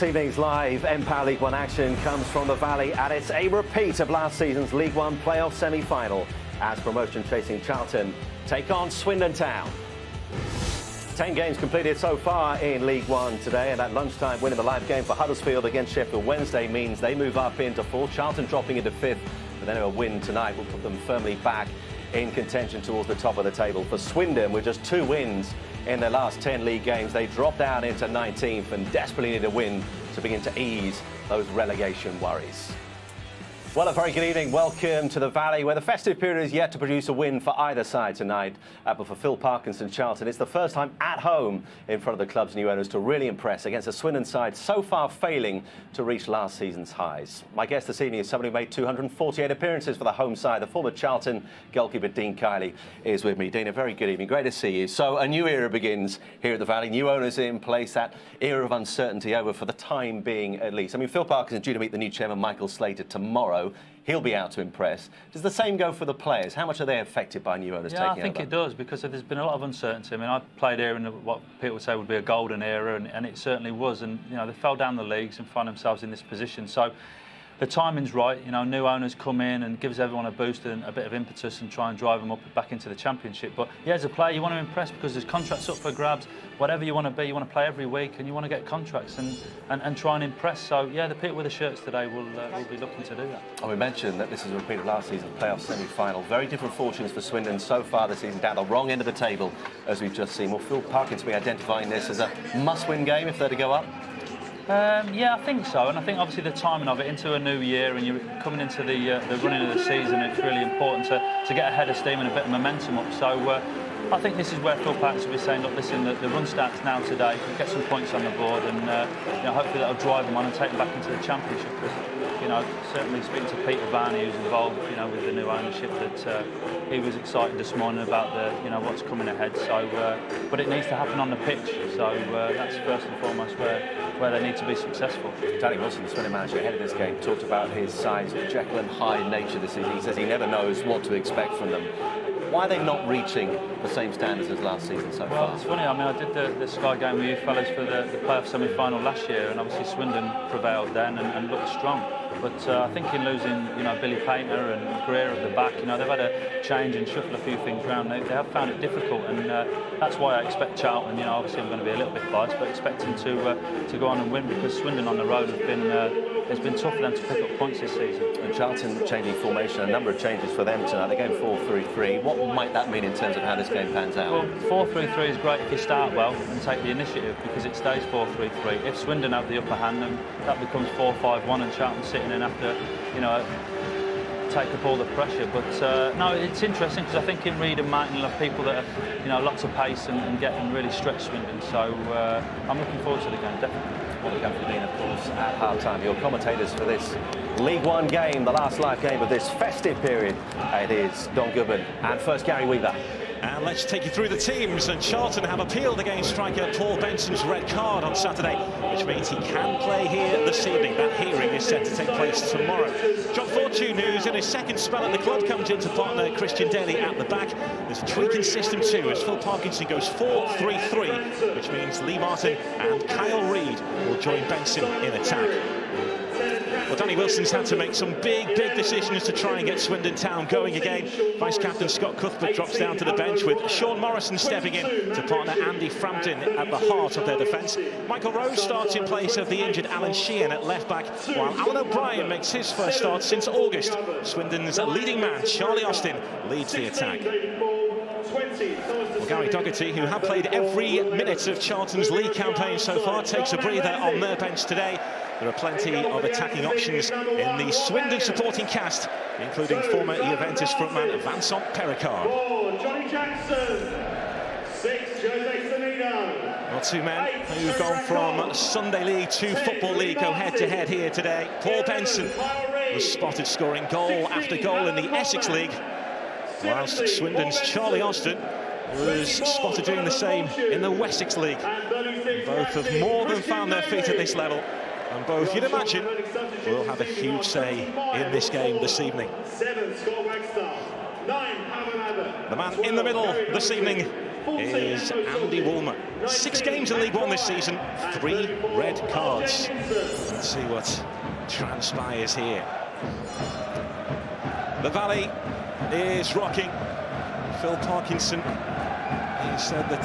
This evening's live Empire League One action comes from the Valley, and it's a repeat of last season's League One playoff semi-final as promotion-chasing Charlton take on Swindon Town. 10 games completed so far in League One today, and that lunchtime win in the live game for Huddersfield against Sheffield Wednesday means they move up into fourth. Charlton dropping into fifth, but then a win tonight will put them firmly back in contention towards the top of the table. For Swindon, with just 2 wins in their last 10 league games, they drop down into 19th and desperately need a win to begin to ease those relegation worries. Well, a very good evening. Welcome to the Valley, where the festive period is yet to produce a win for either side tonight. But for Phil Parkinson Charlton, it's the first time at home in front of the club's new owners to really impress against a Swindon side so far failing to reach last season's highs. My guest this evening is somebody who made 248 appearances for the home side. The former Charlton goalkeeper Dean Kiley is with me. Dean, a very good evening. Great to see you. So a new era begins here at the Valley. New owners in place. That era of uncertainty over for the time being, at least. I mean, Phil Parkinson is due to meet the new chairman, Michael Slater, tomorrow. He'll be out to impress. Does the same go for the players? How much are they affected by new owners taking over? Yeah, I think it does, because there's been a lot of uncertainty. I mean, I played here in what people would say would be a golden era, and it certainly was. And, you know, they fell down the leagues and find themselves in this position. So the timing's right. You know, new owners come in and gives everyone a boost and a bit of impetus and try and drive them back into the Championship. But yeah, as a player, you want to impress because there's contracts up for grabs. Whatever you want to be, you want to play every week and you want to get contracts and try and impress. So yeah, the people with the shirts today will be looking to do that. Oh, we mentioned that this is a repeat of last season's playoff semi-final. Very different fortunes for Swindon so far this season, down the wrong end of the table, as we've just seen. Will Phil Parkinson be identifying this as a must-win game if they're to go up? Yeah, I think so, and I think obviously the timing of it into a new year and you're coming into the running of the season, it's really important to get ahead of steam and a bit of momentum up. So I think this is where Phil Parkinson will be saying, look, listen, the run starts now today, get some points on the board, and you know, hopefully that'll drive them on and take them back into the Championship. You know, certainly speaking to Peter Varney, who's involved, you know, with the new ownership, that he was excited this morning about what's coming ahead. So, but it needs to happen on the pitch. So that's first and foremost where they need to be successful. Danny Wilson, the Swindon manager, ahead of this game, talked about his side's Jekyll and Hyde nature this season. He says he never knows what to expect from them. Why are they not reaching the same standards as last season so far? Well, it's funny. I mean, I did the Sky game with you fellas for the playoff semi-final last year, and obviously Swindon prevailed then and looked strong. But I think in losing, you know, Billy Painter and Greer at the back, you know, they've had to change and shuffle a few things around. They have found it difficult, and that's why I expect Charlton. You know, obviously I'm going to be a little bit biased, but expect them to go on and win, because Swindon on the road have been it's been tough for them to pick up points this season. And Charlton changing formation, a number of changes for them tonight. They're going 4-3-3. What might that mean in terms of how this game pans out? Well, 4-3-3 is great if you start well and take the initiative, because it stays 4-3-3. If Swindon have the upper hand, then that becomes 4-5-1, and Charlton sitting in after, you know, take up all the pressure. But no, it's interesting, because I think in Reed and Martin will have people that are, you know, lots of pace and get and really stretch Swindon. So I'm looking forward to the game, definitely. Well, we're going to be, of course, at half-time. Your commentators for this League One game, the last live game of this festive period, it is Don Goodman and first Gary Weaver. And let's take you through the teams. And Charlton have appealed against striker Paul Benson's red card on Saturday, which means he can play here this evening. That hearing is set to take place tomorrow. John Fortune, who's in his second spell at the club, comes into partner Christian Daly at the back. There's a tweaking system too, as Phil Parkinson goes 4-3-3, which means Lee Martin and Kyle Reid will join Benson in attack. Well, Danny Wilson's had to make some big decisions to try and get Swindon Town going again. Vice-captain Scott Cuthbert drops down to the bench, with Sean Morrison stepping in to partner Andy Frampton at the heart of their defence. Michael Rose starts in place of the injured Alan Sheehan at left-back, while Alan O'Brien makes his first start since August. Swindon's leading man, Charlie Austin, leads the attack. Well, Gary Dougherty, who have played every minute of Charlton's league campaign so far, takes a breather on their bench today. There are plenty of attacking options in the Swindon supporting cast, including former Juventus frontman Vincent Perricard. Johnny Jackson, 6, Jose Sanino. Well, 2 men who've gone from Sunday League to Football League go head-to-head here today. Paul Benson was spotted scoring goal after goal in the Essex League, whilst Swindon's Charlie Austin was spotted doing the same in the Wessex League. Both have more than found their feet at this level, and both, you'd imagine, will have a huge say in this game this evening. The man in the middle this evening is Andy Woolmer. 6 games in League One this season, 3 red cards. Let's see what transpires here. The Valley is rocking. Phil Parkinson, he said that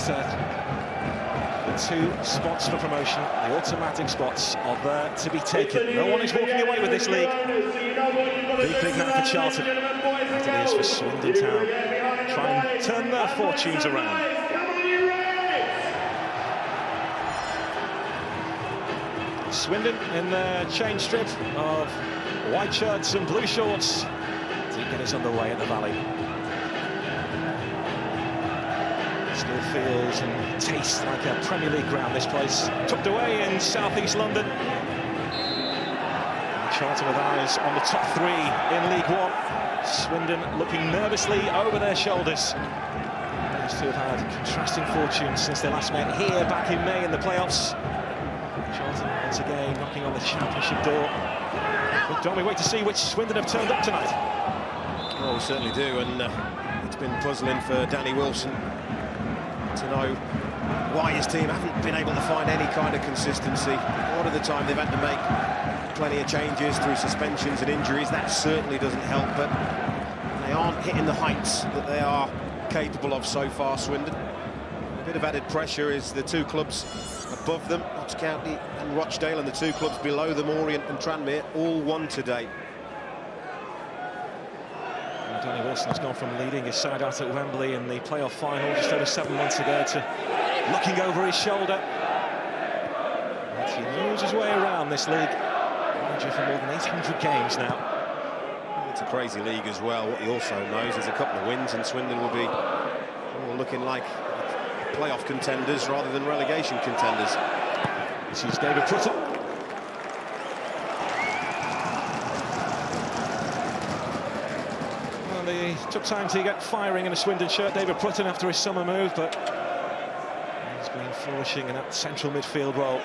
the 2 spots for promotion, the automatic spots, are there to be taken. No one is walking away with this league. Big night for Charlton, as it is for Swindon Town. Try and turn their fortunes around. Swindon in their change strip of white shirts and blue shorts to get us underway at the Valley. Still feels and tastes like a Premier League ground, this place. Tucked away in southeast London. And Charlton with eyes on the top 3 in League One. Swindon looking nervously over their shoulders. These two have had contrasting fortunes since they last met here back in May in the playoffs. Charlton once again knocking on the championship door. But don't we wait to see which Swindon have turned up tonight? Well, we certainly do, and it's been puzzling for Danny Wilson to know why his team haven't been able to find any kind of consistency. A lot of the time they've had to make plenty of changes through suspensions and injuries. That certainly doesn't help, but they aren't hitting the heights that they are capable of so far, Swindon. A bit of added pressure is the 2 clubs above them, Notts County and Rochdale, and the 2 clubs below them, Orient and Tranmere, all won today. Danny Wilson has gone from leading his side out at Wembley in the playoff final just over 7 months ago to looking over his shoulder. But he knows his way around this league. Manager for more than 800 games now. It's a crazy league as well. What he also knows is a couple of wins and Swindon will be looking like playoff contenders rather than relegation contenders. This is David Prutton. He took time to get firing in a Swindon shirt, David Prutton, after his summer move, but he's been flourishing in that central midfield role.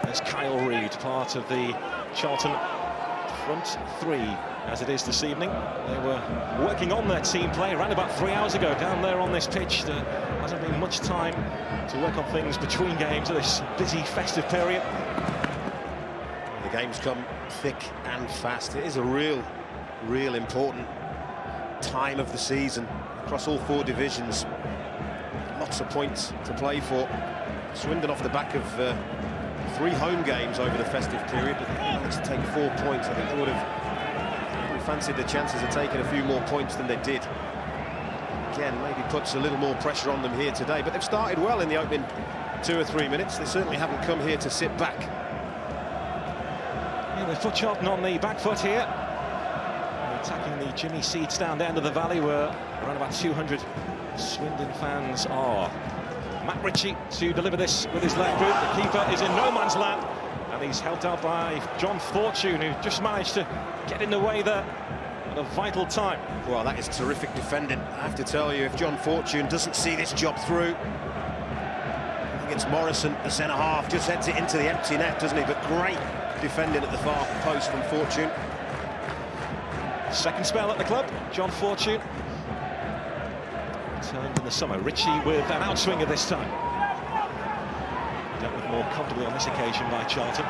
There's Kyle Reid, part of the Charlton front 3 as it is this evening. They were working on their team play around about 3 hours ago down there on this pitch. There hasn't been much time to work on things between games of this busy festive period. The games come thick and fast. It is a real important time of the season across all 4 divisions. Lots of points to play for. Swindon off the back of 3 home games over the festive period, but they managed to take 4 points. I think they would have fancied the chances of taking a few more points than they did. Again, maybe puts a little more pressure on them here today, but they've started well in the opening 2 or 3 minutes. They certainly haven't come here to sit back. Yeah, they've put Charlton on the back foot here. They're attacking the Jimmy Seed stand end of the Valley, where around about 200 Swindon fans are. Matt Ritchie to deliver this with his left boot. The keeper is in no man's land, and he's helped out by John Fortune, who just managed to get in the way there at a vital time. Well, that is terrific defending. I have to tell you, if John Fortune doesn't see this job through, I think it's Morrison, the centre-half, just heads it into the empty net, doesn't he? But great defending at the far post from Fortune. Second spell at the club, John Fortune. Returned in the summer. Ritchie with an outswinger this time. Dealt with more comfortably on this occasion by Charlton.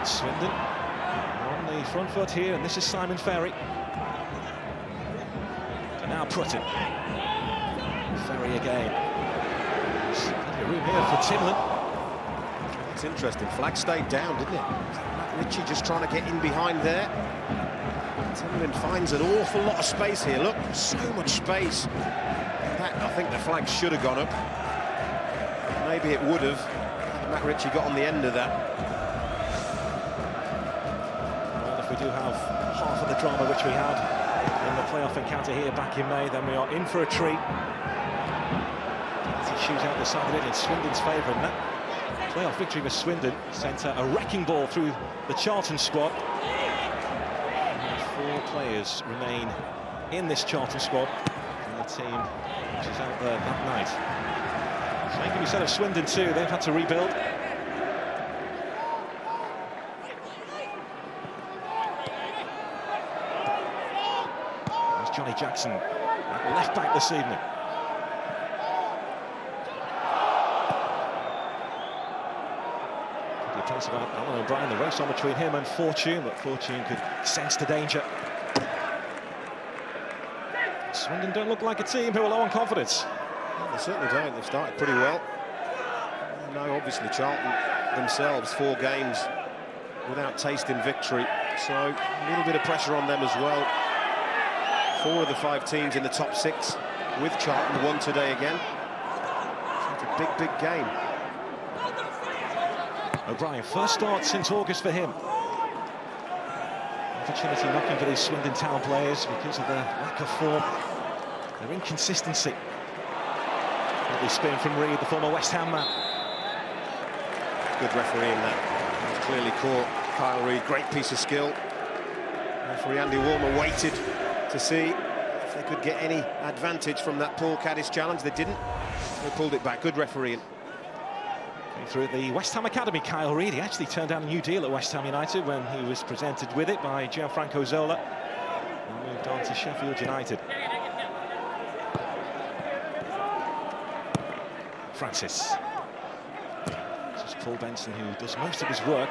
Swindon on the front foot here, and this is Simon Ferry. And now Prutton. Ferry again. There's plenty of room here for Timlin. It's interesting. Flag stayed down, didn't it? Matt Ritchie just trying to get in behind there. Timlin finds an awful lot of space here. Look, so much space. I think the flag should have gone up. Maybe it would have. Matt Ritchie got on the end of that. Well, if we do have half of the drama which we had in the playoff encounter here back in May, then we are in for a treat. As he shoots out the side of it in Swindon's favour, and that playoff victory for Swindon sent a wrecking ball through the Charlton squad. And 4 players remain in this Charlton squad from the team which is out there that night. Same can be said of Swindon too. They've had to rebuild. There's Johnny Jackson at left back this evening. Tells about Alan O'Brien, the race on between him and Fortune, but Fortune could sense the danger. Swindon don't look like a team who are low on confidence. Well, they certainly don't. They've started pretty well. No, obviously Charlton themselves 4 games without tasting victory, so a little bit of pressure on them as well. 4 of the 5 teams in the top 6 with Charlton, 1 today again. So it's a big, big game. O'Brien, first start since August for him. Opportunity knocking for these Swindon Town players because of their lack of form, their inconsistency. Lovely spin from Reid, the former West Ham man. Good referee in that. He's clearly caught Kyle Reid. Great piece of skill. Referee Andy Warmer waited to see if they could get any advantage from that Paul Caddis challenge. They didn't. They pulled it back. Good refereeing. Through the West Ham Academy, Kyle Reid. He actually turned down a new deal at West Ham United when he was presented with it by Gianfranco Zola and moved on to Sheffield United. Francis. This is Paul Benson, who does most of his work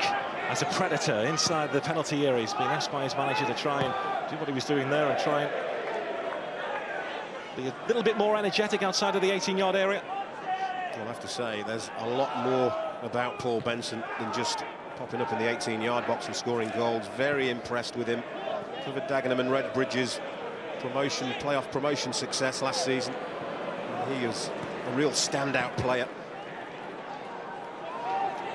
as a predator inside the penalty area. He's been asked by his manager to try and do what he was doing there and try and be a little bit more energetic outside of the 18-yard area. I'll have to say, there's a lot more about Paul Benson than just popping up in the 18-yard box and scoring goals. Very impressed with him. Covered Dagenham and Redbridge's playoff promotion success last season. He was a real standout player.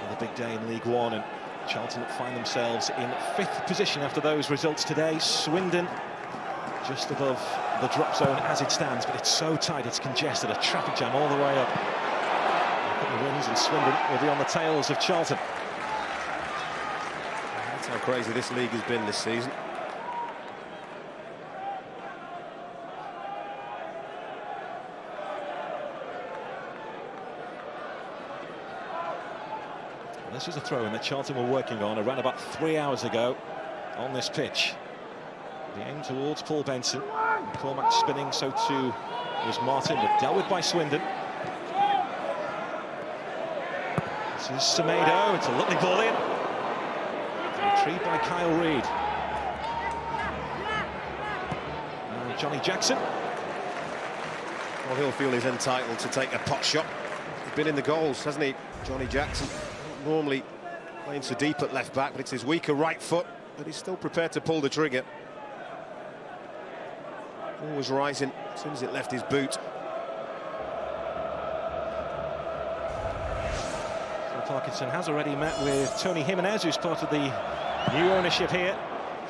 Another big day in League One, and Charlton find themselves in 5th position after those results today. Swindon just above the drop zone as it stands, but it's so tight, it's congested, a traffic jam all the way up. Wins, and Swindon will be on the tails of Charlton. That's how crazy this league has been this season. This was a throw-in that Charlton were working on around about 3 hours ago on this pitch. The aim towards Paul Benson. Cormac spinning, so too was Martin, but dealt with by Swindon. This is Semedo, it's a lovely ball in. Retrieved by Kyle Reid. And Johnny Jackson. Well, he'll feel he's entitled to take a pot shot. He's been in the goals, hasn't he, Johnny Jackson? Not normally playing so deep at left back, but it's his weaker right foot, but he's still prepared to pull the trigger. Ball was rising as soon as it left his boot. Parkinson has already met with Tony Jimenez, who's part of the new ownership here.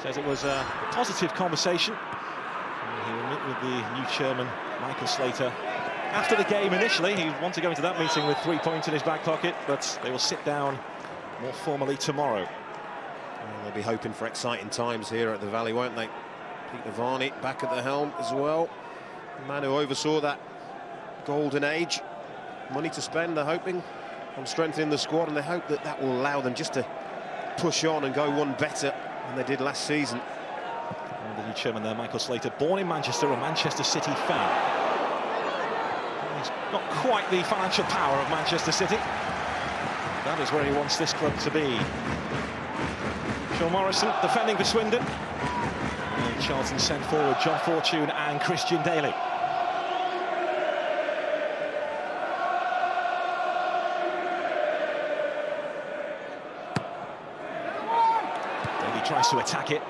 Says it was a positive conversation. And he will meet with the new chairman, Michael Slater, after the game. Initially, he wanted to go into that meeting with 3 points in his back pocket, but they will sit down more formally tomorrow. Well, they'll be hoping for exciting times here at the Valley, won't they? Peter Varney back at the helm as well. The man who oversaw that golden age. Money to spend, they're hoping, on strengthening the squad, and they hope that that will allow them just to push on and go one better than they did last season. And the new chairman there, Michael Slater, born in Manchester, a Manchester City fan. He's not quite the financial power of Manchester City. That is where he wants this club to be. Sean Morrison defending for Swindon. And Charlton sent forward John Fortune and Christian Daly. Tries to attack it.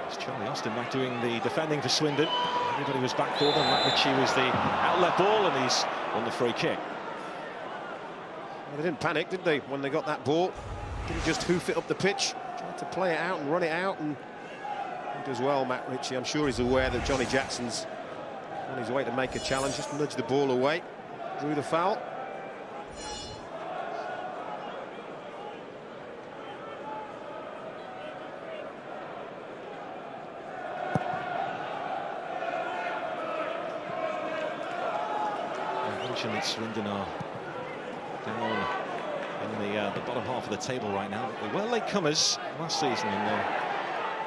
It's Charlie Austin back doing the defending for Swindon. Everybody was back for them. Matt Ritchie was the outlet ball, and he's on the free kick. Well, they didn't panic, did they, when they got that ball? Didn't just hoof it up the pitch. Tried to play it out and run it out, and he does well, Matt Ritchie. I'm sure he's aware that Johnny Jackson's on his way to make a challenge. Just nudged the ball away, drew the foul. That Swindon are down in the bottom half of the table right now. They were latecomers last season, and they're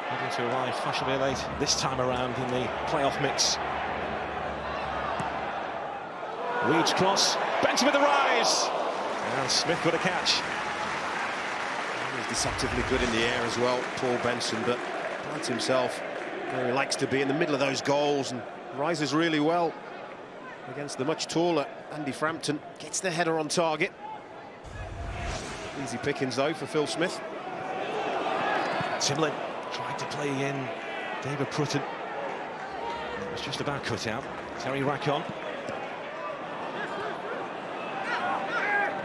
having to arrive fashionably late this time around in the playoff mix. Reed's cross, Benson with the rise, and Smith with a catch. He's deceptively good in the air as well, Paul Benson, but finds himself where he likes to be, in the middle of those goals, and rises really well against the much taller Andy Frampton. Gets the header on target. Easy pickings though for Phil Smith. Timlin tried to play in David Prutton. It was just about cut out. Terry Rackon.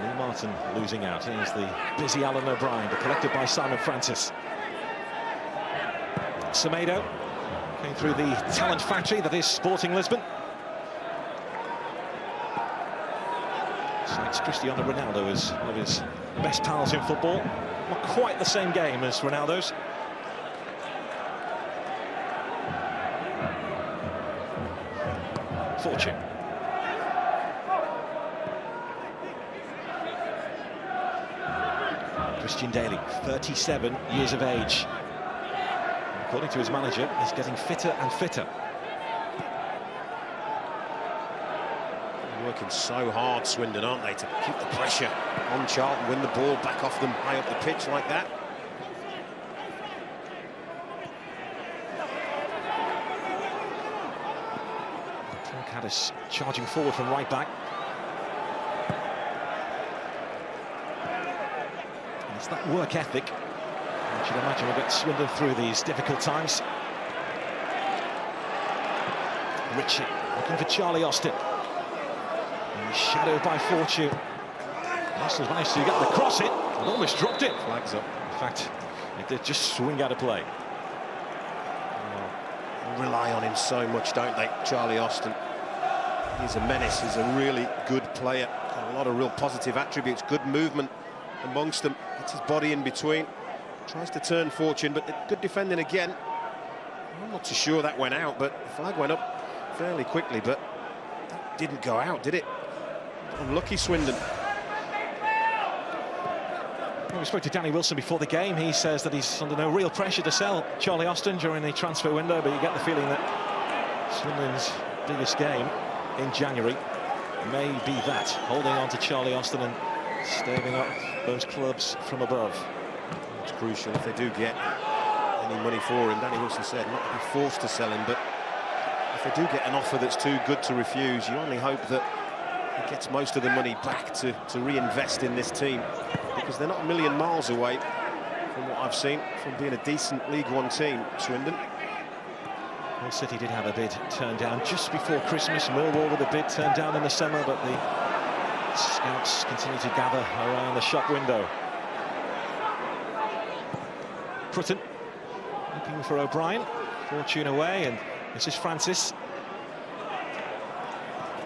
Lee Martin losing out. Here's the busy Alan O'Brien, but collected by Simon Francis. Semedo came through the talent factory that is Sporting Lisbon. Cites Cristiano Ronaldo as one of his best pals in football. Not quite the same game as Ronaldo's. Fortune. Christian Daly, 37 years of age. According to his manager, he's getting fitter and fitter. They're working so hard, Swindon, aren't they, to keep the pressure on Charlton, win the ball back off them high up the pitch like that. Caddis charging forward from right back. And it's that work ethic I should imagine will get Swindon through these difficult times. Ritchie looking for Charlie Austin. And he's shadowed by Fortune. Austin's managed to get the cross in and almost dropped it. Flags up. In fact, it did just swing out of play. Rely on him so much, don't they, Charlie Austin? He's a menace, he's a really good player. Got a lot of real positive attributes, good movement amongst them. Gets his body in between. Tries to turn Fortune, but good defending again. I'm not too sure that went out, but the flag went up fairly quickly, but that didn't go out, did it? Unlucky Swindon. Well, we spoke to Danny Wilson before the game. He says that he's under no real pressure to sell Charlie Austin during the transfer window, but you get the feeling that Swindon's biggest game in January may be that, holding on to Charlie Austin and staving up those clubs from above. It's crucial if they do get any money for him. Danny Wilson said not to be forced to sell him, but if they do get an offer that's too good to refuse, you only hope that he gets most of the money back to reinvest in this team, because they're not a million miles away from what I've seen from being a decent League One team, Swindon. Hull City did have a bid turned down just before Christmas. Millwall with a bid turned down in the summer, but the scouts continue to gather around the shop window. Prutton looking for O'Brien. Fortune away, and this is Francis.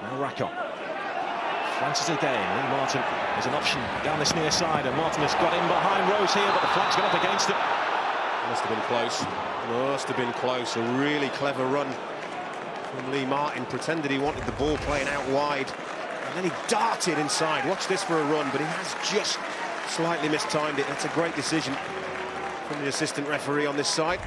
Now Rackon. Francis again. Lee Martin is an option down this near side, and Martin has got in behind Rose here, but the flag's gone up against it. Must have been close. Must have been close. A really clever run from Lee Martin. Pretended he wanted the ball playing out wide, and then he darted inside. Watch this for a run, but he has just slightly mistimed it. That's a great decision from the assistant referee on this side.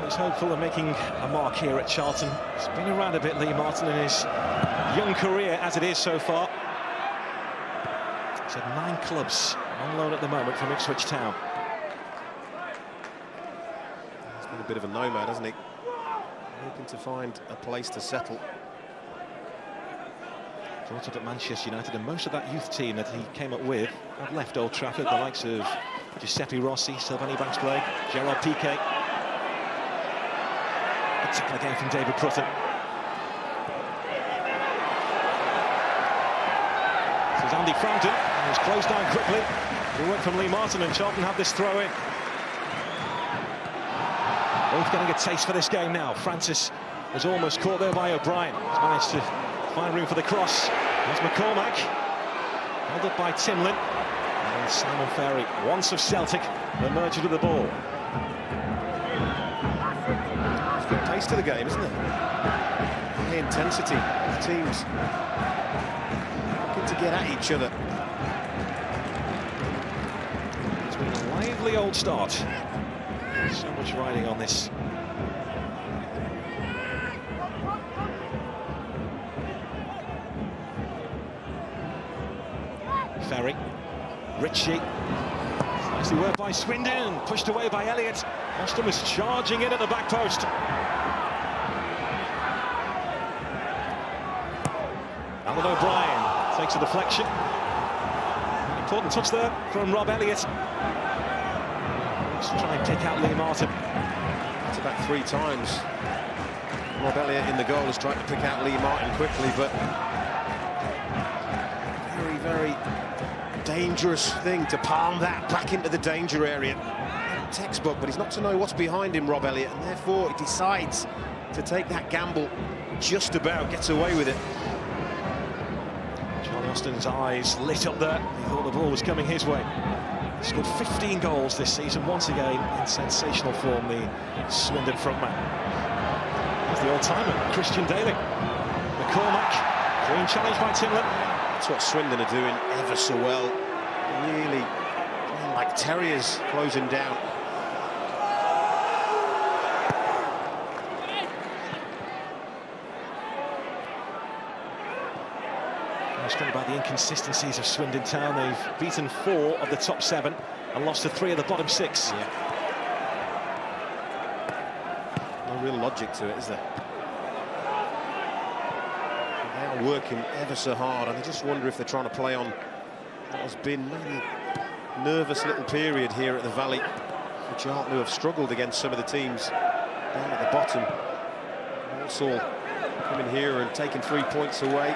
He's hopeful of making a mark here at Charlton. He's been around a bit, Lee Martin, in his young career as it is so far. He's had 9 clubs on loan at the moment from Ipswich Town. He's been a bit of a nomad, hasn't he? Hoping to find a place to settle. Brought up at Manchester United, and most of that youth team that he came up with have left Old Trafford. The likes of Giuseppe Rossi, Sylvani Banks-Blake, Gerard Piqué. A tackle again from David Prutton. This is Andy Frampton, and he's closed down quickly. He went from Lee Martin, and Charlton have this throw in. Both getting a taste for this game now. Francis was almost caught there by O'Brien. He's managed to find room for the cross. There's McCormack, held up by Timlin. And Simon Ferry, once of Celtic, emerges with the ball. There's good pace to the game, isn't there? High intensity of teams looking to get at each other. It's been a lively old start. So much riding on this Ferry. Ritchie. Nicely worked by Swindon, pushed away by Elliott. Austin was charging in at the back post. Alan O'Brien takes a deflection. Important touch there from Rob Elliott. Let's try and pick out Lee Martin. It's about 3 times. Rob Elliott in the goal has tried to pick out Lee Martin quickly, but very, very dangerous thing to palm that back into the danger area. Textbook, but he's not to know what's behind him, Rob Elliott, and therefore he decides to take that gamble. Just about gets away with it. Charlie Austin's eyes lit up there. He thought the ball was coming his way. He scored 15 goals this season, once again in sensational form, the Swindon frontman. There's the old-timer, Christian Daly. McCormack, clean challenge by Timlin. That's what Swindon are doing ever so well. Really playing like terriers, closing down. Struck about the inconsistencies of Swindon Town. They've beaten 4 of the top 7 and lost to 3 of the bottom 6. Yeah. No real logic to it, is there? They are working ever so hard, and I just wonder if they're trying to play on what has been maybe a nervous little period here at the Valley for Charlton, who have struggled against some of the teams down at the bottom. Also coming here and taking 3 points away.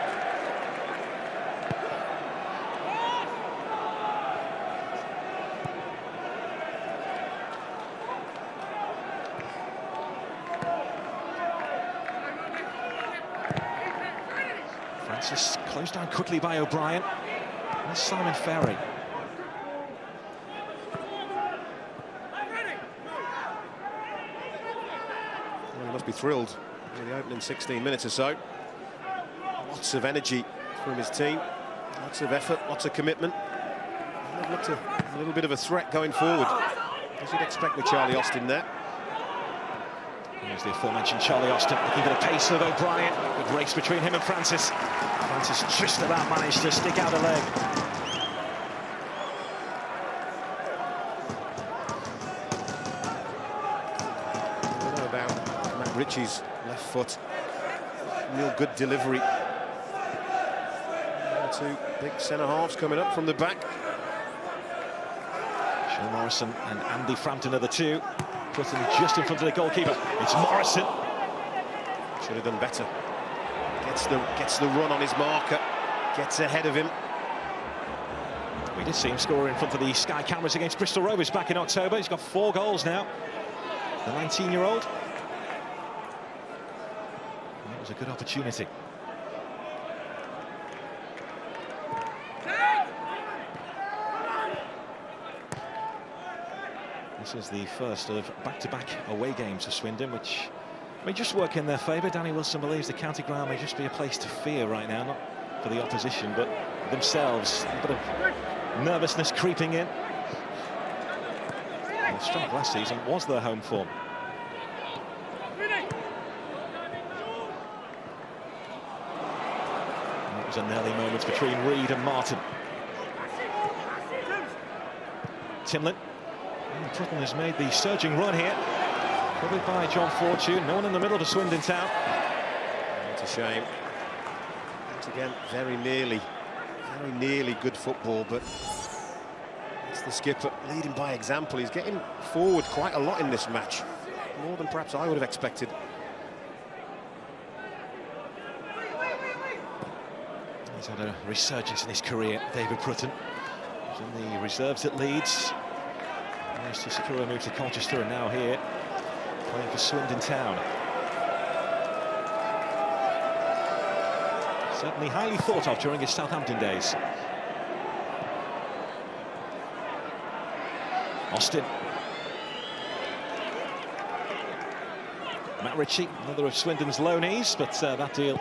Francis closed down quickly by O'Brien. That's Simon Ferry. Well, he must be thrilled with the opening 16 minutes or so. Lots of energy from his team, lots of effort, lots of commitment. They've looked a little bit of a threat going forward, as you'd expect with Charlie Austin there. Here's the aforementioned Charlie Austin looking for the pace of O'Brien. Good race between him and Francis. Francis just about managed to stick out a leg. I don't know about Matt Ritchie's left foot. Real good delivery. 2 big centre-halves coming up from the back. Sean Morrison and Andy Frampton are the 2. Putting just in front of the goalkeeper. It's Morrison. Should have done better. Gets the run on his marker. Gets ahead of him. We did see him score in front of the Sky cameras against Bristol Rovers back in October. He's got 4 goals now. The 19-year-old. That was a good opportunity. This is the first of back-to-back away games for Swindon, which may just work in their favour. Danny Wilson believes the county ground may just be a place to fear right now, not for the opposition, but themselves. A bit of nervousness creeping in. And the strength last season was their home form. And it was an early moment between Reid and Martin. Timlin. Prutton has made the surging run here. Covered by John Fortune. No one in the middle of Swindon Town. It's a shame. Once again, very nearly good football, but it's the skipper leading by example. He's getting forward quite a lot in this match. More than perhaps I would have expected. He's had a resurgence in his career, David Prutton. He's in the reserves at Leeds. Managed to secure a move to Colchester, and now here playing for Swindon Town. Certainly highly thought of during his Southampton days. Austin. Matt Ritchie, another of Swindon's loanees, but that deal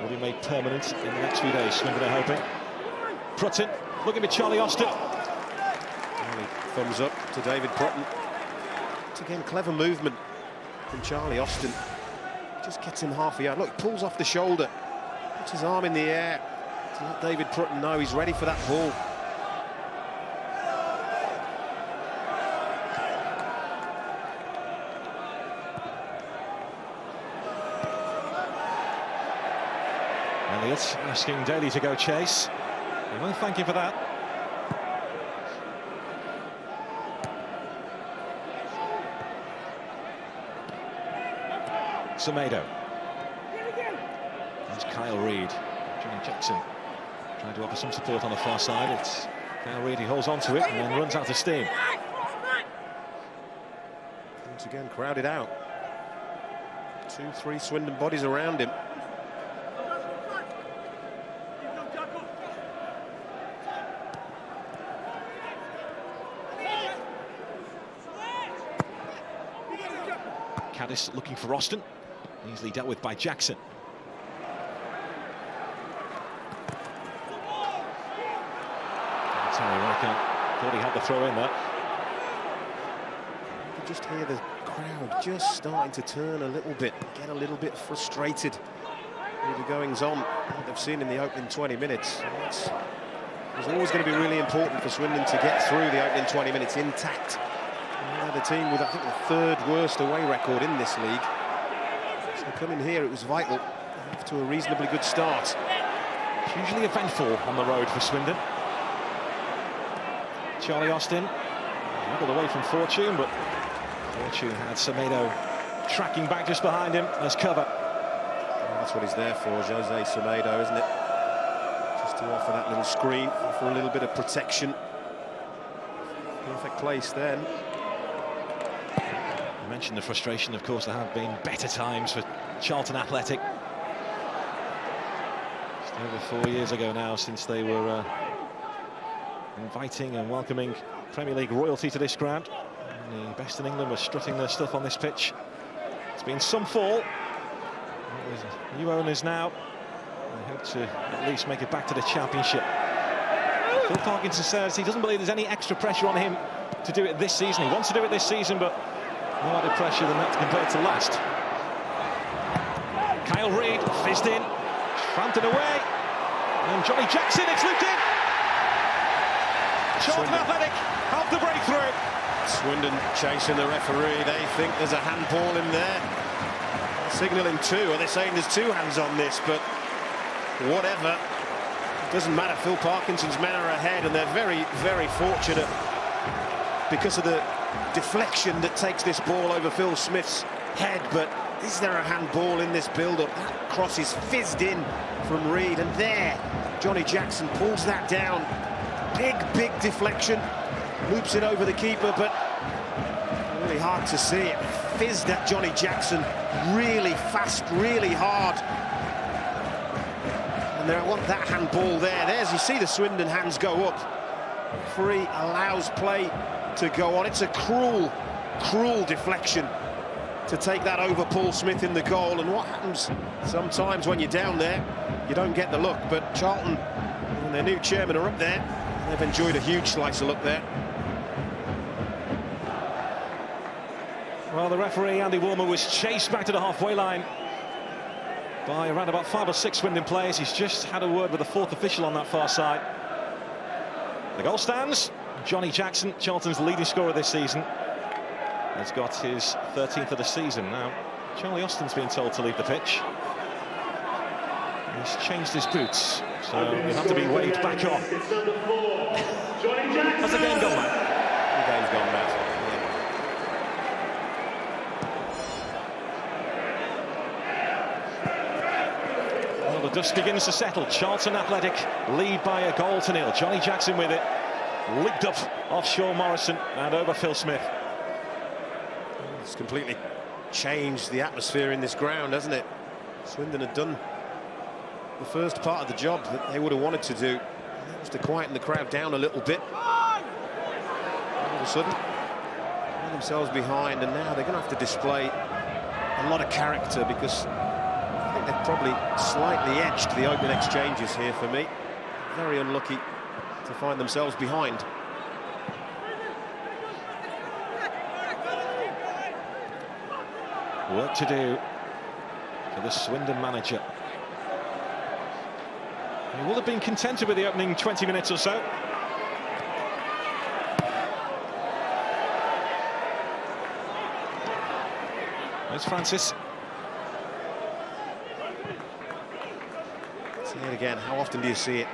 will be made permanent in the next few days, Swindon are hoping. Prutton looking at Charlie Austin. Thumbs up to David Prutton. It's again clever movement from Charlie Austin. Just gets him half a yard. Look, pulls off the shoulder, puts his arm in the air to let David Prutton know he's ready for that ball. Elliott asking Daly to go chase. We won't thank him for that. Semedo. There's Kyle Reid. Johnny Jackson trying to offer some support on the far side. It's Kyle Reid, he holds on to it and then runs out of steam. Once again, crowded out. 2-3 Swindon bodies around him. Caddis looking for Austin. Easily dealt with by Jackson. Terry Riker thought he had the throw in there. You can just hear the crowd just starting to turn a little bit, get a little bit frustrated with the goings-on that they've seen in the opening 20 minutes. It's always going to be really important for Swindon to get through the opening 20 minutes intact. They're the team with, I think, the third worst away record in this league. So coming here, it was vital to a reasonably good start. It's usually eventful on the road for Swindon. Charlie Austin wiggled away from Fortune, but Fortune had Semedo tracking back just behind him as cover. Well, that's what he's there for, Jose Semedo, isn't it? Just to offer that little screen, offer a little bit of protection. Perfect place then. You mentioned the frustration, of course. There have been better times for Charlton Athletic. Just over 4 years ago now since they were inviting and welcoming Premier League royalty to this ground. And the best in England was strutting their stuff on this pitch. It's been some fall. There's new owners now. They hope to at least make it back to the Championship. Phil Parkinson says he doesn't believe there's any extra pressure on him to do it this season. He wants to do it this season, but no added pressure than that compared to last. Kyle Reid fizzed in, tramped it away, and Johnny Jackson, it's looped in. Charlton Athletic have the breakthrough. Swindon chasing the referee. They think there's a handball in there. Signalling two. Are they saying there's two hands on this? But whatever. It doesn't matter. Phil Parkinson's men are ahead, and they're very, very fortunate because of the deflection that takes this ball over Phil Smith's head. But is there a handball in this build-up? That cross is fizzed in from Reid, and there Johnny Jackson pulls that down. Big deflection, loops it over the keeper, but really hard to see it. Fizzed at Johnny Jackson really fast, really hard. And there, I want that handball there. There's, you see the Swindon hands go up. Free allows play to go on. It's a cruel deflection to take that over Paul Smith in the goal. And what happens sometimes when you're down there, you don't get the look. But Charlton and their new chairman are up there. They've enjoyed a huge slice of luck there. Well, the referee, Andy Warmer, was chased back to the halfway line by around about 5 or 6 Swindon players. He's just had a word with the fourth official on that far side. The goal stands. Johnny Jackson, Charlton's leading scorer this season, has got his 13th of the season. Now, Charlie Austin's been told to leave the pitch. He's changed his boots, so he'll have to be waved back on. Has the game gone mad? The game's gone mad. Well, the dust begins to settle. Charlton Athletic lead by a goal to nil. Johnny Jackson with it. Licked up offshore Morrison and over Phil Smith. It's completely changed the atmosphere in this ground, hasn't it? Swindon had done the first part of the job that they would have wanted to do. That was to quieten the crowd down a little bit. All of a sudden, find themselves behind, and now they're going to have to display a lot of character, because I think they've probably slightly edged the open exchanges here for me. Very unlucky to find themselves behind. Work to do for the Swindon manager. He will have been contented with the opening 20 minutes or so. There's Francis. See it again. How often do you see it?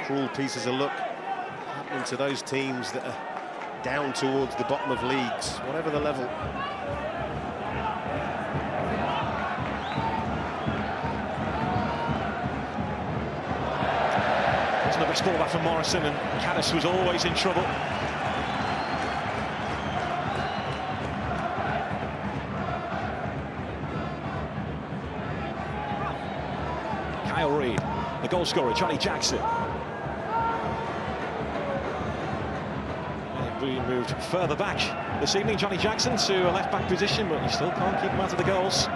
Cruel pieces of luck happening to those teams that are down towards the bottom of leagues, whatever the level. There's another ball back from Morrison, and Caddis was always in trouble. Kyle Reid, the goal scorer, Johnny Jackson. They've moved further back this evening, Johnny Jackson, to a left-back position, but you still can't keep him out of the goals.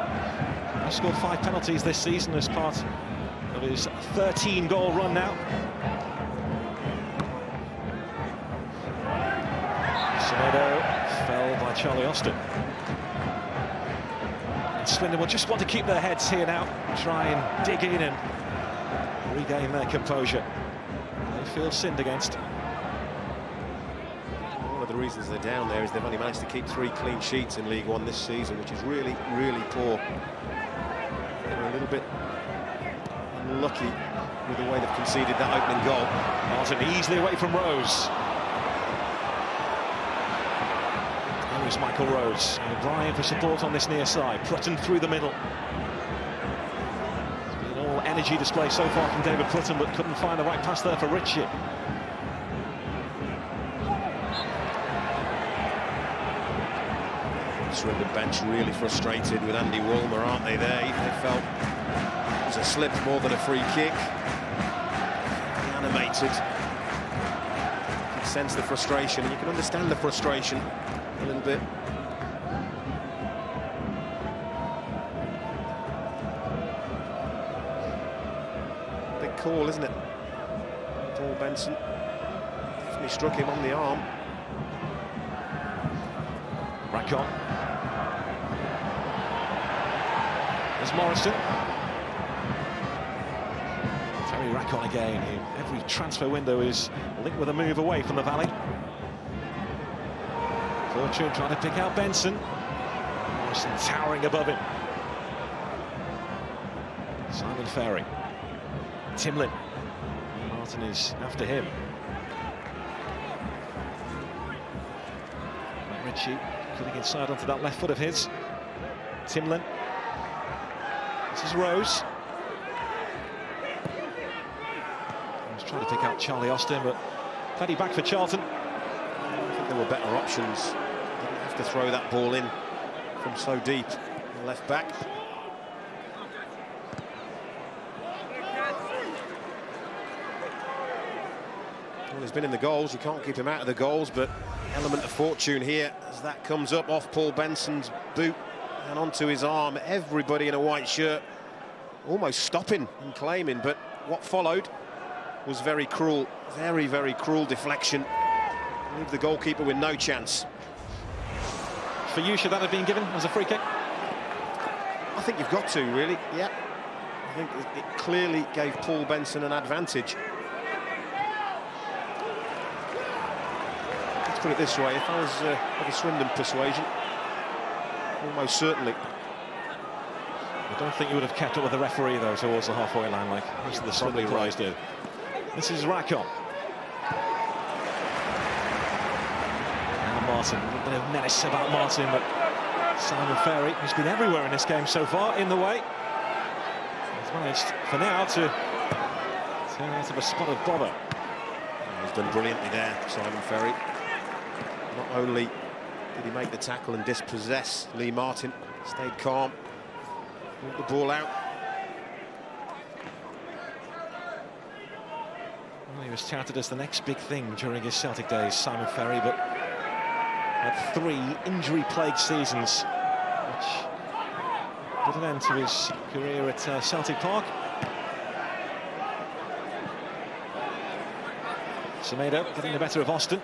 He's scored 5 penalties this season as part of his 13-goal run now. Semedo fell by Charlie Austin. And Swindon will just want to keep their heads here now, try and dig in and regain their composure. They feel sinned against. One of the reasons they're down there is they've only managed to keep 3 clean sheets in League One this season, which is really, really poor. They're a little bit unlucky with the way they've conceded that opening goal. Martin easily away from Rose. There's Michael Rose. O'Brien for support on this near side. Prutton through the middle. It's been all energy display so far from David Prutton, but couldn't find the right pass there for Ritchie. Swindon bench really frustrated with Andy Woolmer, aren't they? They felt it was a slip more than a free kick. Animated. You can sense the frustration, and you can understand the frustration a little bit. Big call, isn't it? Paul Benson definitely struck him on the arm. Rackon. There's Morrison. Terry Rackon again. Every transfer window is linked with a move away from the Valley. Fortune trying to pick out Benson. Morrison towering above him. Simon Ferry. Timlin. Martin is after him. Ritchie cutting inside onto that left foot of his. Timlin. This is Rose. He was trying to pick out Charlie Austin, but plenty back for Charlton. I think there were better options. Didn't have to throw that ball in from so deep. The left back. Well, he's been in the goals. You can't keep him out of the goals, but element of fortune here as that comes up off Paul Benson's boot and onto his arm. Everybody in a white shirt almost stopping and claiming, but what followed was very cruel. Very, very cruel deflection. Leave the goalkeeper with no chance. For you, should that have been given as a free kick? I think you've got to, really, yeah. I think it clearly gave Paul Benson an advantage. Let's put it this way, if I was of a Swindon persuasion, almost certainly. I don't think you would have kept up with the referee, though, towards the halfway line like most of the Swindon players did. This is Rackon. And Martin, a little bit of menace about Martin, but Simon Ferry, who's been everywhere in this game so far, in the way. He's managed, for now, to turn out of a spot of bother. He's done brilliantly there, Simon Ferry. Not only did he make the tackle and dispossess Lee Martin, stayed calm, brought the ball out. Well, he was touted as the next big thing during his Celtic days, Simon Ferry, but had 3 injury-plagued seasons, which put an end to his career at Celtic Park. Semedo getting the better of Austin.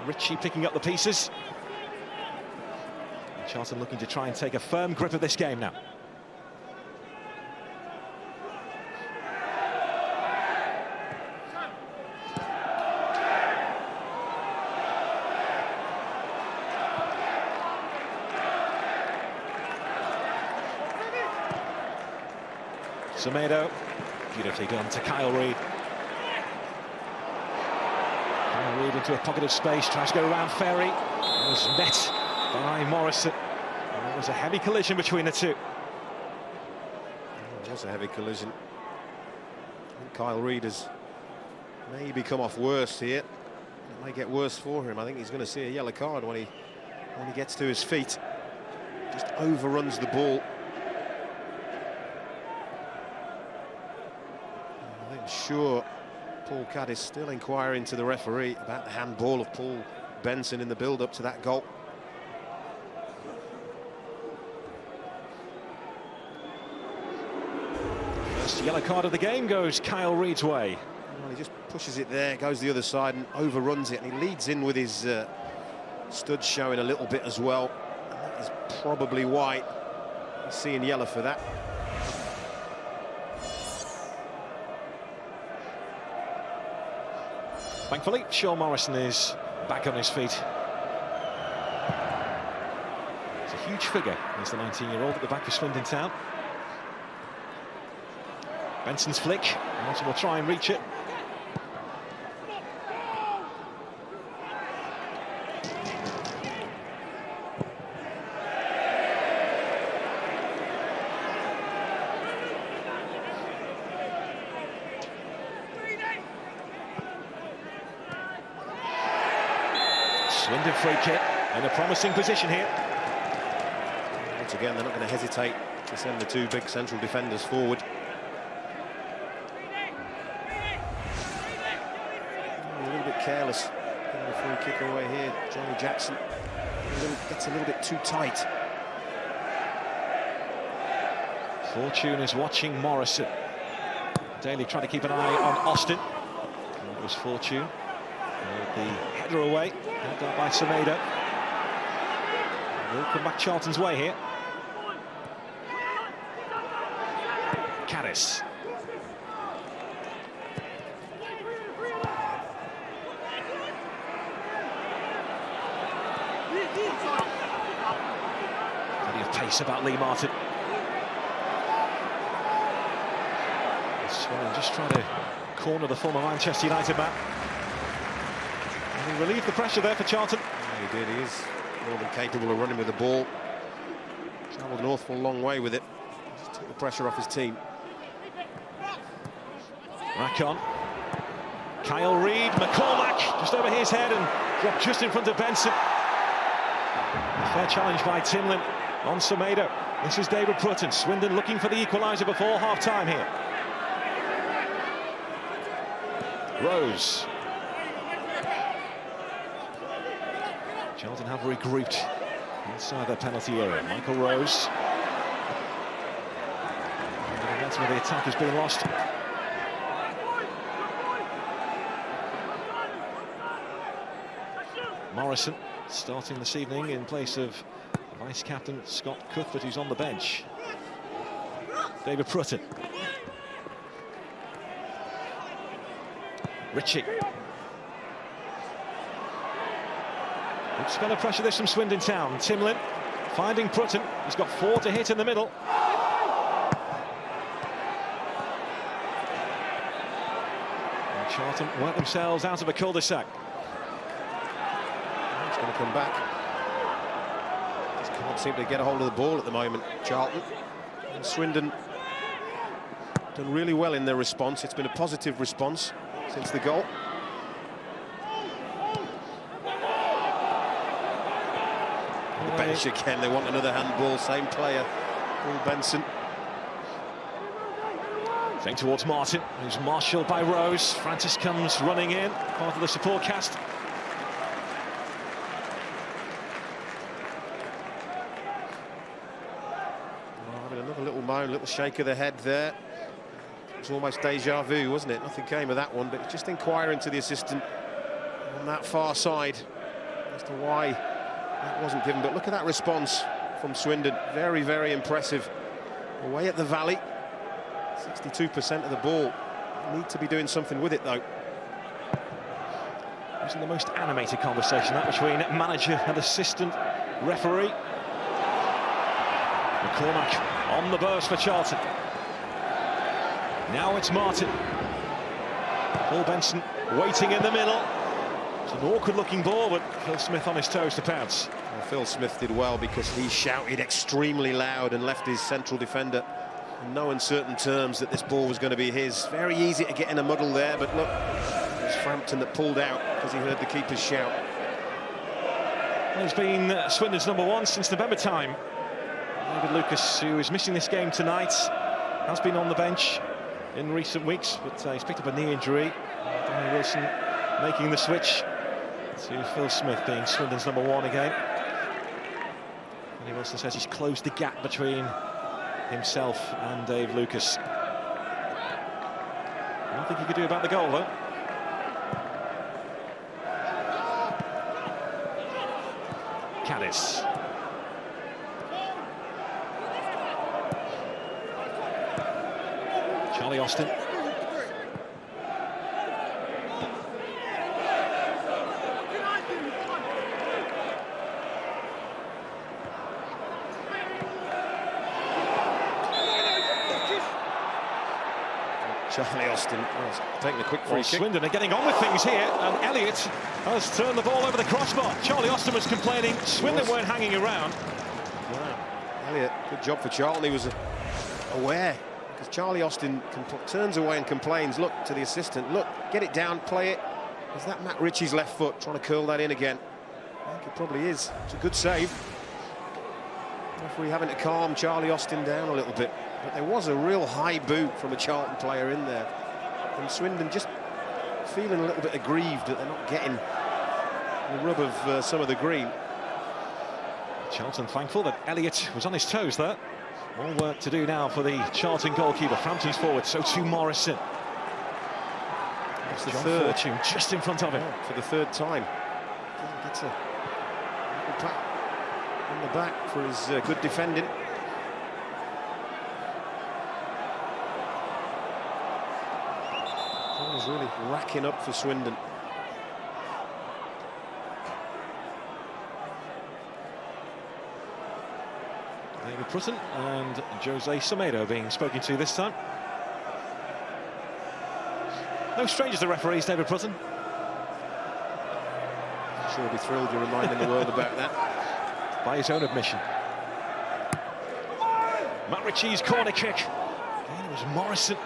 Ritchie picking up the pieces. Charlton looking to try and take a firm grip of this game now. Semedo Beautifully done to Kyle Reid. Kyle Reid into a pocket of space, tries to go around Ferry. Was met by Morrison. And it was a heavy collision between the two. It was a heavy collision. I think Kyle Reid has maybe come off worse here. It may get worse for him. I think he's going to see a yellow card when he gets to his feet. Just overruns the ball. I'm sure Paul Cadd is still inquiring to the referee about the handball of Paul Benson in the build-up to that goal. First yellow card of the game goes Kyle Reid's way. Well, he just pushes it there, goes the other side and overruns it, and he leads in with his studs showing a little bit as well. And that is probably why he's seeing yellow for that. Thankfully, Sean Morrison is back on his feet. He's a huge figure. He's the 19-year-old at the back of Swindon Town. Benson's flick. Martin will try and reach it. Swindon free kick in a promising position here. Once again, they're not going to hesitate to send the two big central defenders forward. A little bit careless getting the free kick away here. Johnny Jackson gets a little bit too tight. Fortune is watching Morrison. Daly trying to keep an eye on Austin. It was Fortune. The header away, held out by Semedo. Will come back Charlton's way here. Caddis. Plenty of pace about Lee Martin. Swindon just trying to corner the former Manchester United man. He relieved the pressure there for Charlton. Yeah, he did. He is more than capable of running with the ball. Travelled an awful long way with it. Just took the pressure off his team. Rack-on. Kyle Reid, McCormack just over his head and dropped just in front of Benson. A fair challenge by Timlin on Semedo. This is David Prutton. Swindon looking for the equaliser before half-time here. Rose. Charlton have regrouped inside their penalty area. Michael Rose. And the momentum of the attack has been lost. Morrison starting this evening in place of vice-captain Scott Cuthbert, who's on the bench. David Prutton. Ritchie. It's going to pressure this from Swindon Town. Timlin finding Prutton. He's got 4 to hit in the middle. And Charlton work themselves out of a cul-de-sac. He's going to come back. Just can't seem to get a hold of the ball at the moment, Charlton. And Swindon done really well in their response. It's been a positive response since the goal. The bench again, they want another handball, same player, Paul Benson. Thing towards Martin, who's marshalled by Rose. Francis comes running in, part of the support cast. Another little moan, little shake of the head there. It was almost deja vu, wasn't it? Nothing came of that one, but just inquiring to the assistant on that far side as to why that wasn't given. But look at that response from Swindon. Very, very impressive. Away at the Valley, 62% of the ball. Need to be doing something with it, though. Using the most animated conversation that between manager and assistant referee. McCormack on the burst for Charlton. Now it's Martin. Paul Benson waiting in the middle. It's an awkward-looking ball, but Phil Smith on his toes to pounce. Well, Phil Smith did well because he shouted extremely loud and left his central defender in no uncertain terms that this ball was going to be his. Very easy to get in a muddle there, but look, it was Frampton that pulled out because he heard the keeper's shout. Well, he's been Swindon's #1 since November time. David Lucas, who is missing this game tonight, has been on the bench in recent weeks, but he's picked up a knee injury. Danny Wilson making the switch to Phil Smith, being Swindon's #1 again. Danny Wilson says he's closed the gap between himself and Dave Lucas. Nothing he could do about the goal, though. Caddis. Charlie Austin. Charlie Austin taking a quick free kick. Swindon are getting on with things here, and Elliott has turned the ball over the crossbar. Charlie Austin was complaining Swindon weren't hanging around. Wow. Elliott, good job for Charlton. He was aware, because Charlie Austin turns away and complains. Look to the assistant. Look, get it down, play it. Is that Matt Ritchie's left foot trying to curl that in again? I think it probably is. It's a good save. Referee having to calm Charlie Austin down a little bit. But there was a real high boot from a Charlton player in there. And Swindon just feeling a little bit aggrieved that they're not getting the rub of some of the green. Charlton thankful that Elliott was on his toes there. More work to do now for the Charlton goalkeeper. Frampton's forward, so too Morrison. That's the John third. Fortune just in front of him. For the third time. Gets a pat on the back for his good defending. He's really racking up for Swindon. David Prutton and Jose Semedo being spoken to this time. No strangers to referees, David Prutton. I'm sure he'll be thrilled you're reminding the world about that. By his own admission. Matt Ritchie's corner kick. Again, it was Morrison.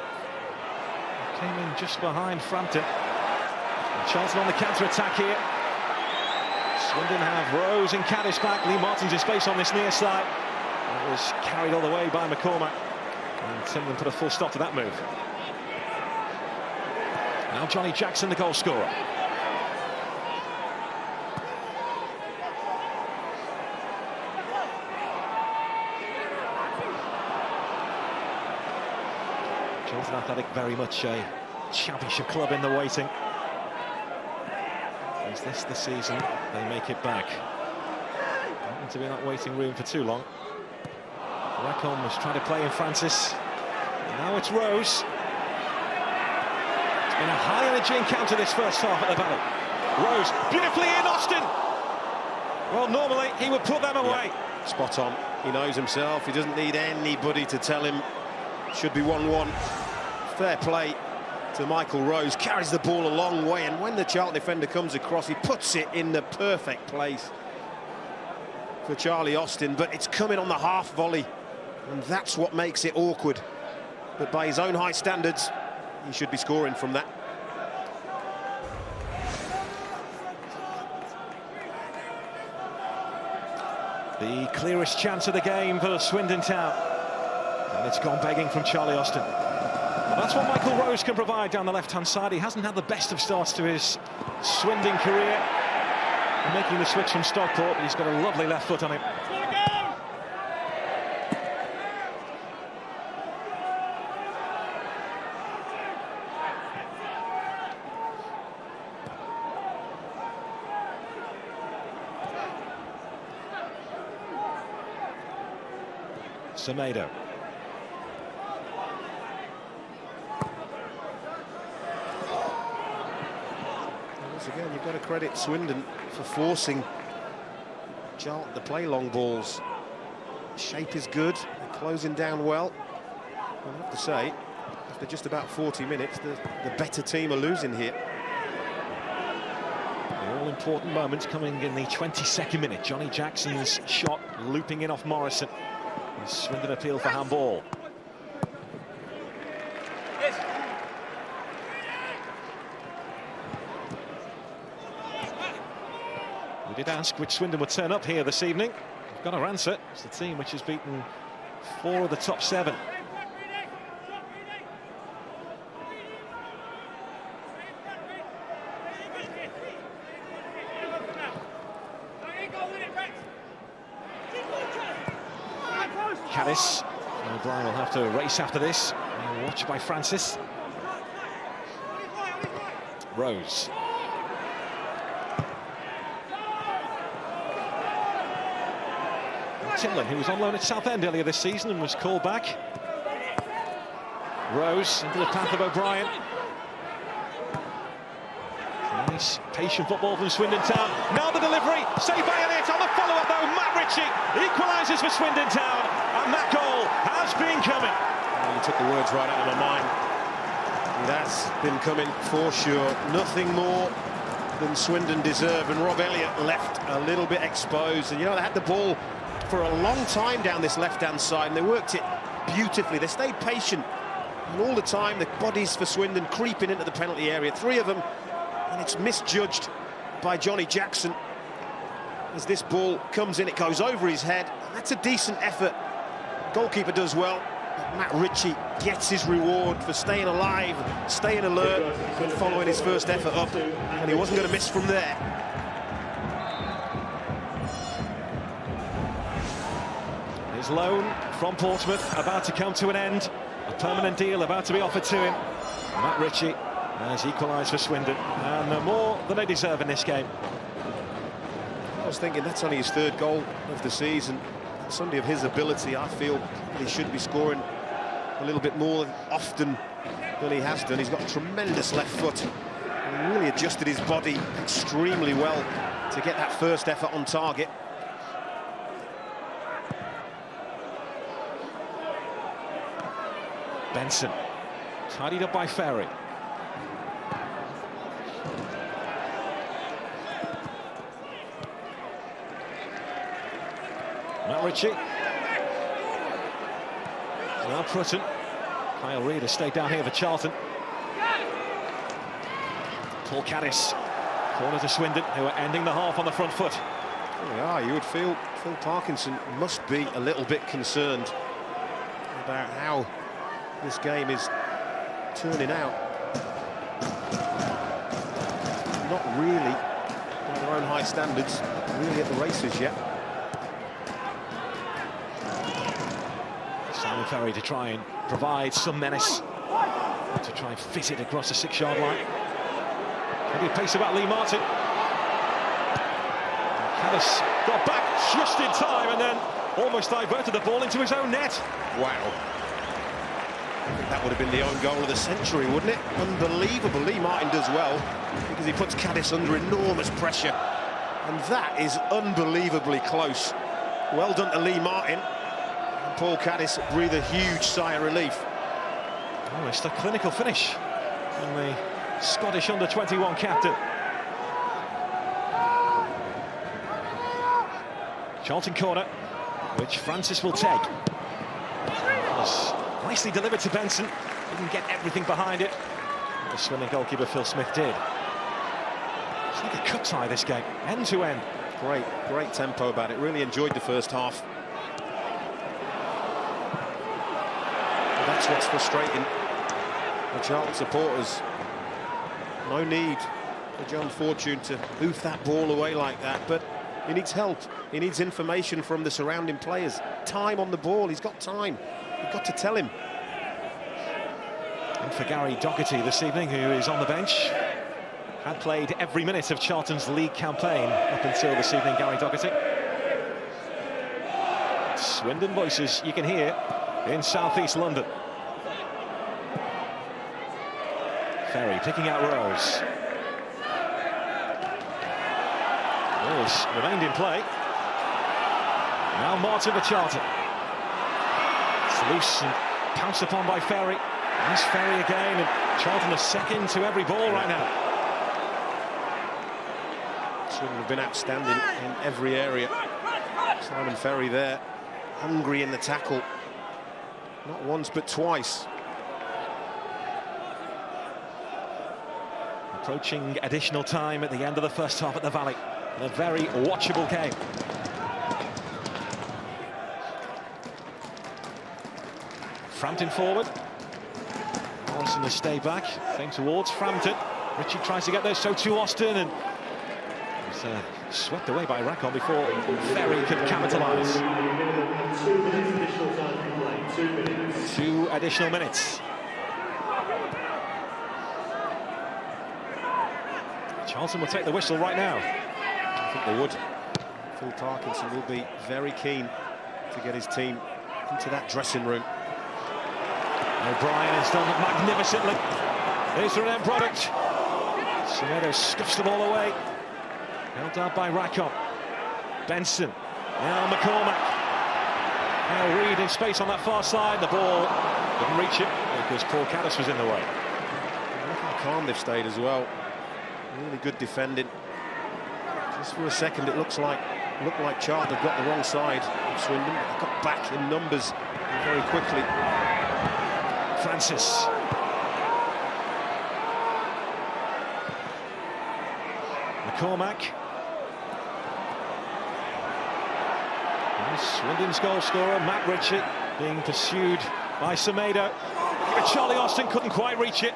Came in just behind Frampton. And Charlton on the counter-attack here. Swindon have Rose and Caddis back. Lee Martin's in space on this near side. That was carried all the way by McCormack. And Timlin put a full stop to that move. Now Johnny Jackson, the goal scorer. Charlton Athletic very much a championship club in the waiting. Is this the season they make it back? Don't want to be in that waiting room for too long. Rackham was trying to play in Francis. And now it's Rose. It's been a high energy encounter this first half at the Valley. Rose beautifully in Austin. Well, normally he would put them away. Yeah, spot on. He knows himself. He doesn't need anybody to tell him. Should be 1-1. Fair play to Michael Rose. Carries the ball a long way, and when the Charlton defender comes across, he puts it in the perfect place for Charlie Austin. But it's coming on the half volley, and that's what makes it awkward. But by his own high standards, he should be scoring from that. The clearest chance of the game for Swindon Town. And it's gone begging from Charlie Austin. That's what Michael Rose can provide down the left-hand side. He hasn't had the best of starts to his Swindon career. And making the switch from Stockport, but he's got a lovely left foot on him. Semedo. Once again, you've got to credit Swindon for forcing Charlton to play long balls. The shape is good, they're closing down well. I have to say, the after just about 40 minutes, the better team are losing here. The all-important moments coming in the 22nd minute. Johnny Jackson's shot looping in off Morrison. And Swindon appeal for handball. We did ask which Swindon would turn up here this evening. We've got our answer. It's the team which has beaten 4 of the top 7. Caddis. O'Brien will have to race after this. Watched by Francis. Rose. Timlin, who was on loan at Southend earlier this season and was called back. Rose into the path of O'Brien. Nice, patient football from Swindon Town. Now the delivery, saved by Elliott on the follow-up though. Matt Ritchie equalises for Swindon Town, and that goal has been coming. Well, you took the words right out of my mind. It has been coming for sure. Nothing more than Swindon deserve, and Rob Elliott left a little bit exposed. And you know, they had the ball for a long time down this left-hand side, and they worked it beautifully. They stayed patient, and all the time the bodies for Swindon creeping into the penalty area. 3 of them, and it's misjudged by Johnny Jackson. As this ball comes in, it goes over his head. That's a decent effort. Goalkeeper does well. But Matt Ritchie gets his reward for staying alive, staying alert, and following his first effort up, and he wasn't going to miss from there. His loan from Portsmouth about to come to an end. A permanent deal about to be offered to him. Matt Ritchie has equalised for Swindon, and more than they deserve in this game. I was thinking that's only his 3rd goal of the season. Somebody of his ability, I feel he should be scoring a little bit more often than he has done. He's got a tremendous left foot, and really adjusted his body extremely well to get that first effort on target. Benson, tidied up by Ferry. Matt Ritchie. Now Prutton. Kyle Reid has stayed down here for Charlton. Paul Caddis. Corner to Swindon, who are ending the half on the front foot. There we are. You would feel Phil Parkinson must be a little bit concerned about how this game is turning out. Not really by their own high standards, really at the races yet. Simon Ferry to try and provide some menace, to try and fit it across the 6-yard line. Maybe a pace about Lee Martin. Caddis got back just in time and then almost diverted the ball into his own net. Wow. I think that would have been the own goal of the century, wouldn't it? Unbelievable. Lee Martin does well because he puts Caddis under enormous pressure. And that is unbelievably close. Well done to Lee Martin. And Paul Caddis breathed a huge sigh of relief. Almost a clinical finish from the Scottish under-21 captain. Charlton corner, which Francis will take. Was nicely delivered to Benson. Didn't get everything behind it. The Swindon goalkeeper Phil Smith did. It's like a cup tie, this game, end to end. Great tempo about it. Really enjoyed the first half. And that's what's frustrating the Charlton supporters. No need for John Fortune to hoof that ball away like that, but he needs help. He needs information from the surrounding players. Time on the ball. He's got time. You've got to tell him. And for Gary Doherty this evening, who is on the bench, had played every minute of Charlton's league campaign up until this evening. Gary Doherty. Swindon voices you can hear in southeast London. Ferry picking out Rose. Rose remained in play. Now Martin for Charlton. It's loose and pounced upon by Ferry. Nice Ferry again, and Charlton are second to every ball right now. Swindon have been outstanding in every area. Simon Ferry there, hungry in the tackle. Not once, but twice. Approaching additional time at the end of the first half at the Valley. And a very watchable game. Frampton forward. Morrison has stayed back. Same towards Frampton. Ritchie tries to get there, so to Austin, and he's swept away by Rackon before Ferry could capitalise. 2 minutes additional time to play. 2 minutes. 2 additional minutes. Charlton will take the whistle right now. I think they would. Phil Parkinson will be very keen to get his team into that dressing room. O'Brien has done magnificently. Here's the end product. Semedo scuffs the ball away. Held down by Rackon. Benson. Now McCormack. Now Reid in space on that far side. The ball didn't reach it because Paul Caddis was in the way. Look how calm they've stayed as well. Really good defending. Just for a second, it looked like Charlton had got the wrong side of Swindon. They got back in numbers very quickly. Francis. McCormack. And Swindon's goal scorer, Matt Ritchie, being pursued by Semedo. Charlie Austin couldn't quite reach it.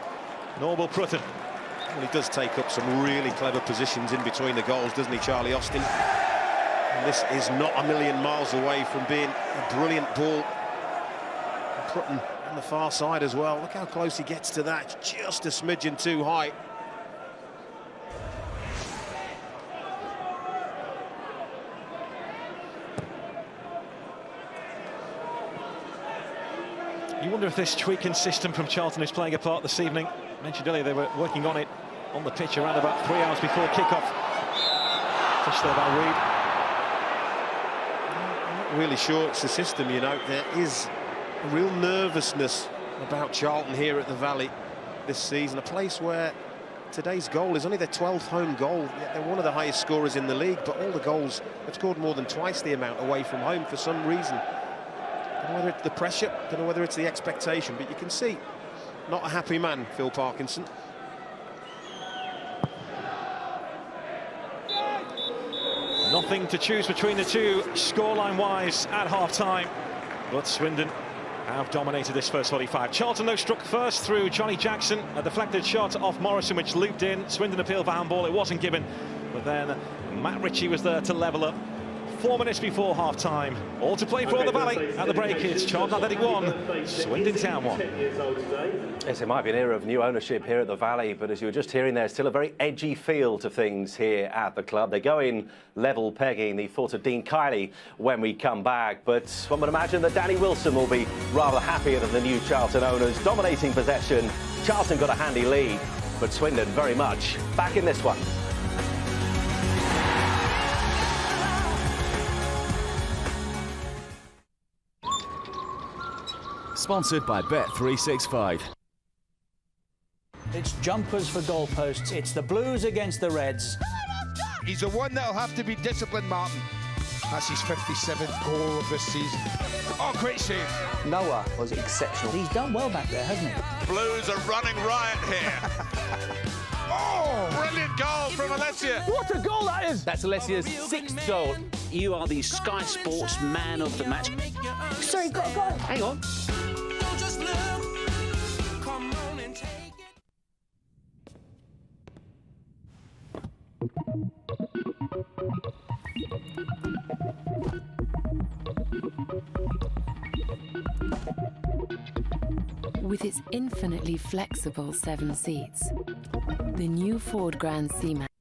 Norval Prutton. Well, he does take up some really clever positions in between the goals, doesn't he, Charlie Austin? And this is not a million miles away from being a brilliant ball. Prutton on the far side as well. Look how close he gets to that. It's just a smidgen too high. You wonder if this tweaking system from Charlton is playing a part this evening. I mentioned earlier they were working on it on the pitch around about 3 hours before kick-off. Touched there by Reid. I'm not really sure it's the system, you know. There is a real nervousness about Charlton here at the Valley this season. A place where today's goal is only their 12th home goal. Yet they're one of the highest scorers in the league, but all the goals have scored more than twice the amount away from home for some reason. I don't know whether it's the pressure, I don't know whether it's the expectation, but you can see, not a happy man, Phil Parkinson. Nothing to choose between the two, scoreline-wise, at half-time. But Swindon have dominated this first 45. Charlton, though, struck first through Johnny Jackson. A deflected shot off Morrison, which looped in. Swindon appealed for handball. It wasn't given. But then Matt Ritchie was there to level up. 4 minutes before half-time. All to play for the Valley. At the break, it's Charlton Athletic 1, Swindon Town 1. Yes, it might be an era of new ownership here at the Valley, but as you were just hearing, there's still a very edgy feel to things here at the club. They go in level pegging the thoughts of Dean Kiley when we come back, but one would imagine that Danny Wilson will be rather happier than the new Charlton owners. Dominating possession, Charlton got a handy lead, but Swindon very much back in this one. Sponsored by Bet365. It's jumpers for goalposts. It's the Blues against the Reds. He's the one that'll have to be disciplined, Martin. That's his 57th goal of this season. Oh, great save. Noah was exceptional. He's done well back there, hasn't he? Blues are running riot here. Oh, brilliant goal from Alessia. What a goal that is! That's Alessia's 6th goal. You are the Sky Sports man of the match. Sorry, go. Hang on. With its infinitely flexible 7 seats, the new Ford Grand C-Max.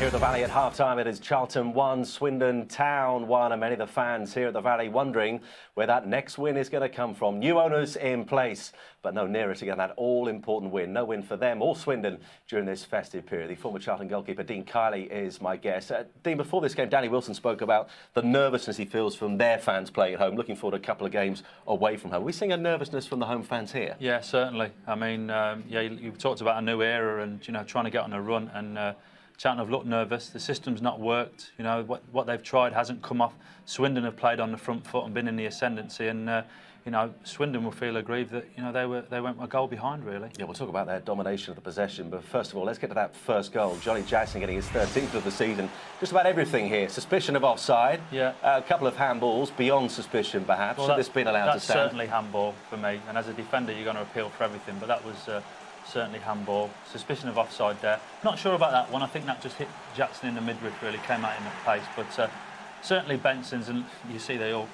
Here at the Valley at half-time, it is Charlton 1, Swindon Town 1, and many of the fans here at the Valley wondering where that next win is going to come from. New owners in place, but no nearer to get that all-important win. No win for them or Swindon during this festive period. The former Charlton goalkeeper, Dean Kiley, is my guest. Dean, before this game, Danny Wilson spoke about the nervousness he feels from their fans playing at home, looking forward to a couple of games away from home. Are we seeing a nervousness from the home fans here? Yeah, certainly. I mean, you talked about a new era and, trying to get on a run, and Charlton have looked nervous. The system's not worked. What they've tried hasn't come off. Swindon have played on the front foot and been in the ascendancy, and Swindon will feel aggrieved that they went a goal behind, really. Yeah, we'll talk about their domination of the possession, but first of all, let's get to that first goal. Johnny Jackson getting his 13th of the season. Just about everything here. Suspicion of offside. Yeah. A couple of handballs beyond suspicion, perhaps. Should this been allowed to stand? That's certainly handball for me. And as a defender, you're going to appeal for everything, but that was certainly handball. Suspicion of offside there. Not sure about that one. I think that just hit Jackson in the midriff, really, came at him at pace. But certainly Benson's, and you see they all,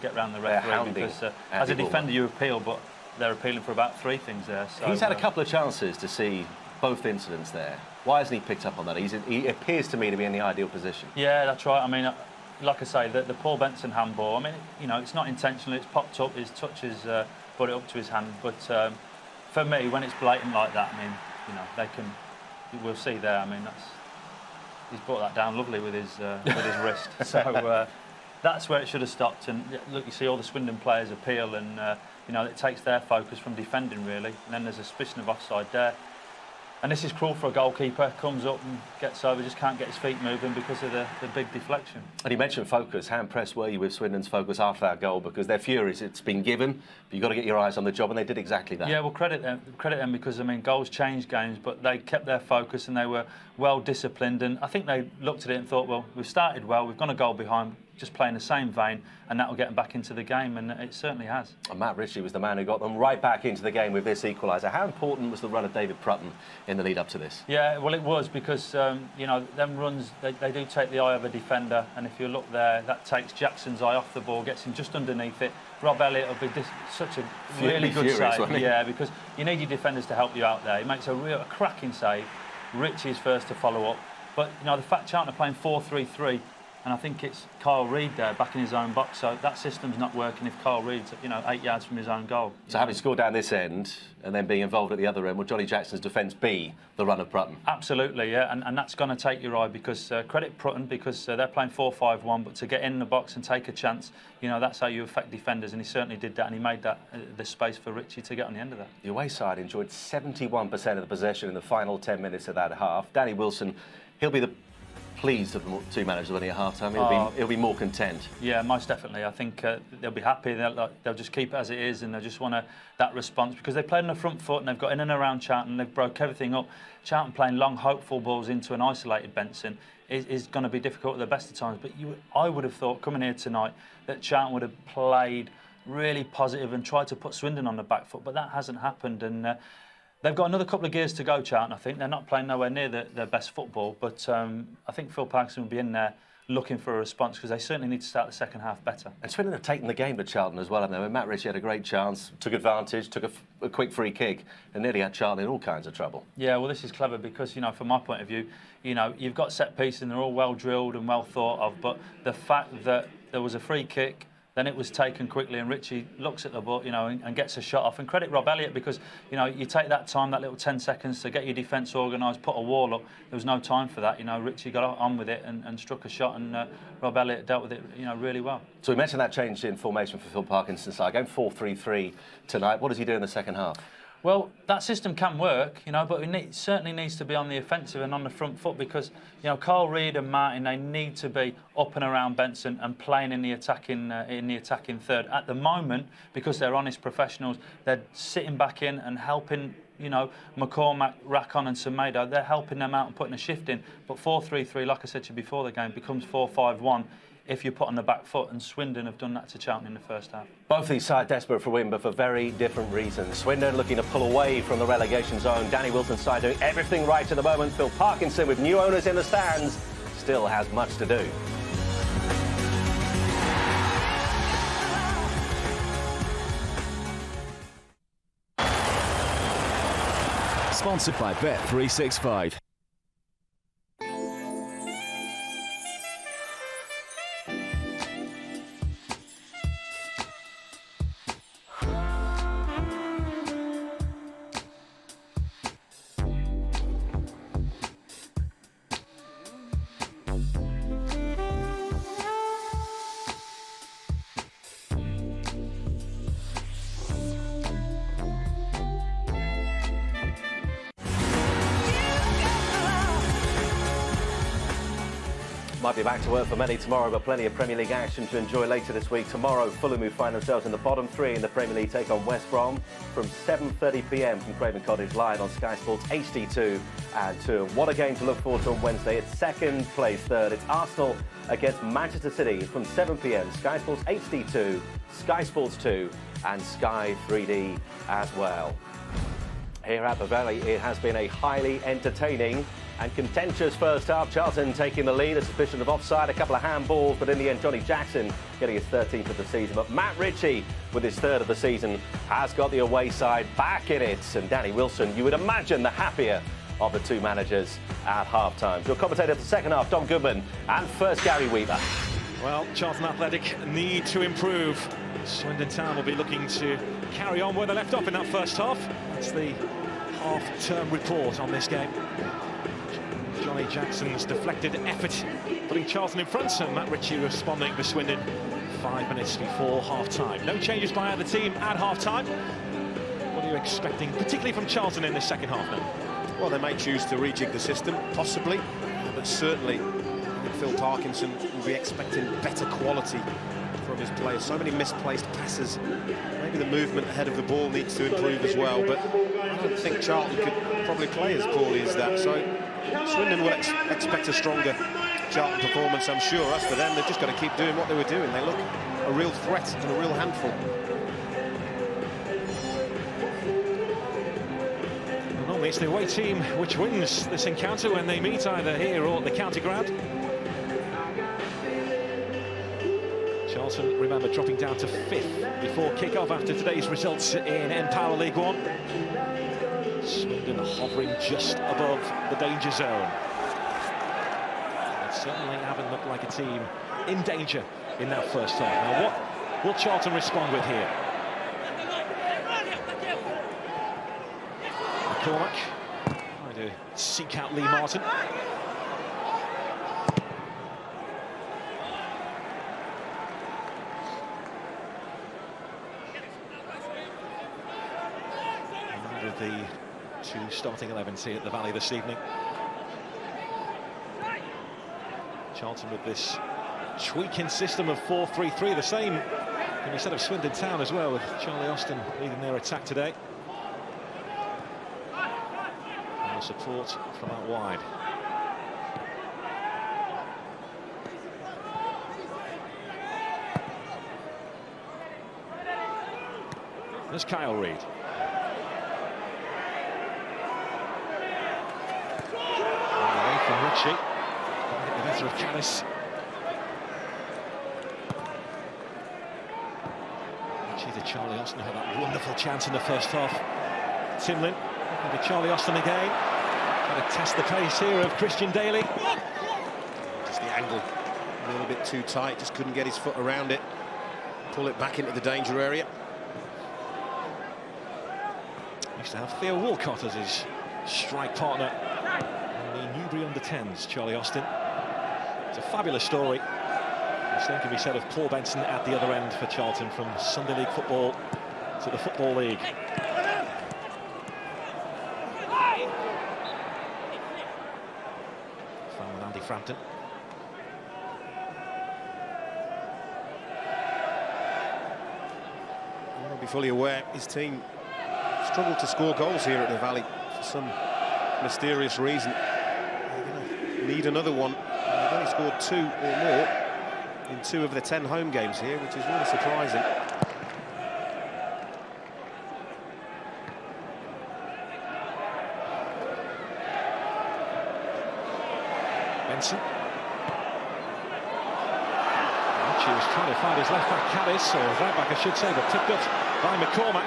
get round the referee because as a defender you appeal, but they're appealing for about three things there. So, he's had a couple of chances to see both incidents there. Why hasn't he picked up on that? He appears to me to be in the ideal position. Yeah, that's right. I mean, like I say, the Paul Benson handball, I mean, it's not intentional. It's popped up, his touch has put it up to his hand, but for me, when it's blatant like that, I mean, we'll see there. I mean, he's brought that down lovely with his wrist. So that's where it should have stopped. And look, you see all the Swindon players appeal, and it takes their focus from defending, really. And then there's a suspicion of offside there. And this is cruel for a goalkeeper. Comes up and gets over, just can't get his feet moving because of the big deflection. And you mentioned focus. How impressed were you with Swindon's focus after that goal? Because they're furious. It's been given, but you've got to get your eyes on the job, and they did exactly that. Yeah, well, credit them because, I mean, goals change games, but they kept their focus and they were well disciplined. And I think they looked at it and thought, well, we've started well, we've gone a goal behind, just play in the same vein, and that will get them back into the game, and it certainly has. And Matt Ritchie was the man who got them right back into the game with this equaliser. How important was the run of David Prutton in the lead up to this? Yeah, well, it was because, them runs, they do take the eye of a defender, and if you look there, that takes Jackson's eye off the ball, gets him just underneath it. Rob Elliott will be such a really good save. Yeah, because you need your defenders to help you out there. He makes a cracking save. Ritchie is first to follow up. But, the fact Charlton are playing 4-3-3, and I think it's Kyle Reid there back in his own box, so that system's not working if Kyle Reid's 8 yards from his own goal. So having scored down this end and then being involved at the other end, will Johnny Jackson's defence be the run of Prutton? Absolutely, yeah, and that's going to take your eye because credit Prutton because they're playing 4-5-1, but to get in the box and take a chance, that's how you affect defenders, and he certainly did that, and he made that the space for Ritchie to get on the end of that. The away side enjoyed 71% of the possession in the final 10 minutes of that half. Danny Wilson, he'll be the pleased of the two managers winning at half-time. He'll be more content. Yeah, most definitely. I think they'll be happy. They'll just keep it as it is, and they'll just want that response because they played on the front foot and they've got in and around Charlton. They've broke everything up. Charlton playing long, hopeful balls into an isolated Benson is going to be difficult at the best of times. But I would have thought coming here tonight that Charlton would have played really positive and tried to put Swindon on the back foot, but that hasn't happened. And they've got another couple of gears to go, Charlton, I think. They're not playing nowhere near their best football, but I think Phil Parkinson will be in there looking for a response because they certainly need to start the second half better. And Swindon have taken the game to Charlton as well, haven't they? Matt Ritchie had a great chance, took advantage, took a quick free kick and nearly had Charlton in all kinds of trouble. Yeah, well, this is clever because, from my point of view, you've got set pieces and they're all well drilled and well thought of, but the fact that there was a free kick, then it was taken quickly and Ritchie looks at the ball, and gets a shot off. And credit Rob Elliott because, you take that time, that little 10 seconds to get your defence organised, put a wall up. There was no time for that. Ritchie got on with it and struck a shot and Rob Elliott dealt with it, really well. So we mentioned that change in formation for Phil Parkinson's side. Going 4-3-3 tonight. What does he do in the second half? Well, that system can work, but it certainly needs to be on the offensive and on the front foot because, Carl Reid and Martin, they need to be up and around Benson and playing in the attacking third. At the moment, because they're honest professionals, they're sitting back in and helping, McCormack, Rackon and Semedo, they're helping them out and putting a shift in. But 4-3-3, like I said to you before the game, becomes 4-5-1. If you put on the back foot, and Swindon have done that to Charlton in the first half. Both these sides desperate for a win, but for very different reasons. Swindon looking to pull away from the relegation zone. Danny Wilson's side doing everything right at the moment. Phil Parkinson, with new owners in the stands, still has much to do. Sponsored by Bet365. Might be back to work for many tomorrow, but plenty of Premier League action to enjoy later this week. Tomorrow, Fulham, who find themselves in the bottom three in the Premier League, take on West Brom from 7:30 p.m. from Craven Cottage, live on Sky Sports HD2 and 2. What a game to look forward to on Wednesday. It's second place third. It's Arsenal against Manchester City from 7 p.m. Sky Sports HD2, Sky Sports 2 and Sky 3D as well. Here at the Valley, it has been a highly entertaining and contentious first half. Charlton taking the lead, a suspicion of offside, a couple of handballs, but in the end, Johnny Jackson getting his 13th of the season. But Matt Ritchie, with his third of the season, has got the away side back in it. And Danny Wilson, you would imagine the happier of the two managers at half-time. Your commentator for the second half, Don Goodman, and first Gary Weaver. Well, Charlton Athletic need to improve. Swindon Town will be looking to carry on where they left off in that first half. That's the half-term report on this game. Johnny Jackson's deflected effort putting Charlton in front, and Matt Ritchie responding for Swindon 5 minutes before half-time. No changes by either team at half-time. What are you expecting, particularly from Charlton in this second half now? Well, they may choose to rejig the system, possibly, but certainly Phil Parkinson will be expecting better quality from his players. So many misplaced passes. Maybe the movement ahead of the ball needs to improve as well, but I don't think Charlton could probably play as poorly as that. So Swindon will expect a stronger Charlton performance, I'm sure. As for them, they've just got to keep doing what they were doing. They look a real threat and a real handful. Well, normally it's the away team which wins this encounter when they meet either here or at the county ground. Charlton, remember, dropping down to 5th before kick-off after today's results in Empower League One. Swindon hovering just above the danger zone. They certainly haven't looked like a team in danger in that first half. Now, what will Charlton respond with here? McCormack trying to seek out Lee Martin. The two starting 11s here at the Valley this evening. Charlton with this tweaking system of 4-3-3, the same can be said of Swindon Town as well, with Charlie Austin leading their attack today. And the support from out wide. There's Kyle Reid. From Ritchie, the better of Callis. Ritchie to Charlie Austin, who had that wonderful chance in the first half. Timlin, looking to Charlie Austin again. Trying to test the pace here of Christian Daly. Just the angle, a little bit too tight, just couldn't get his foot around it. Pull it back into the danger area. Used to have Theo Walcott as his strike partner. Newbury under-10s, Charlie Austin. It's a fabulous story. The same can be said of Paul Benson at the other end for Charlton, from Sunday League football to the Football League. Found with Andy Frampton. You will be fully aware his team struggled to score goals here at the Valley for some mysterious reason. Need another one. They've only scored 2 or more in 2 of the 10 home games here, which is really surprising. Benson. She was trying to find his left back, Callis, or right back I should say, but tipped up by McCormack.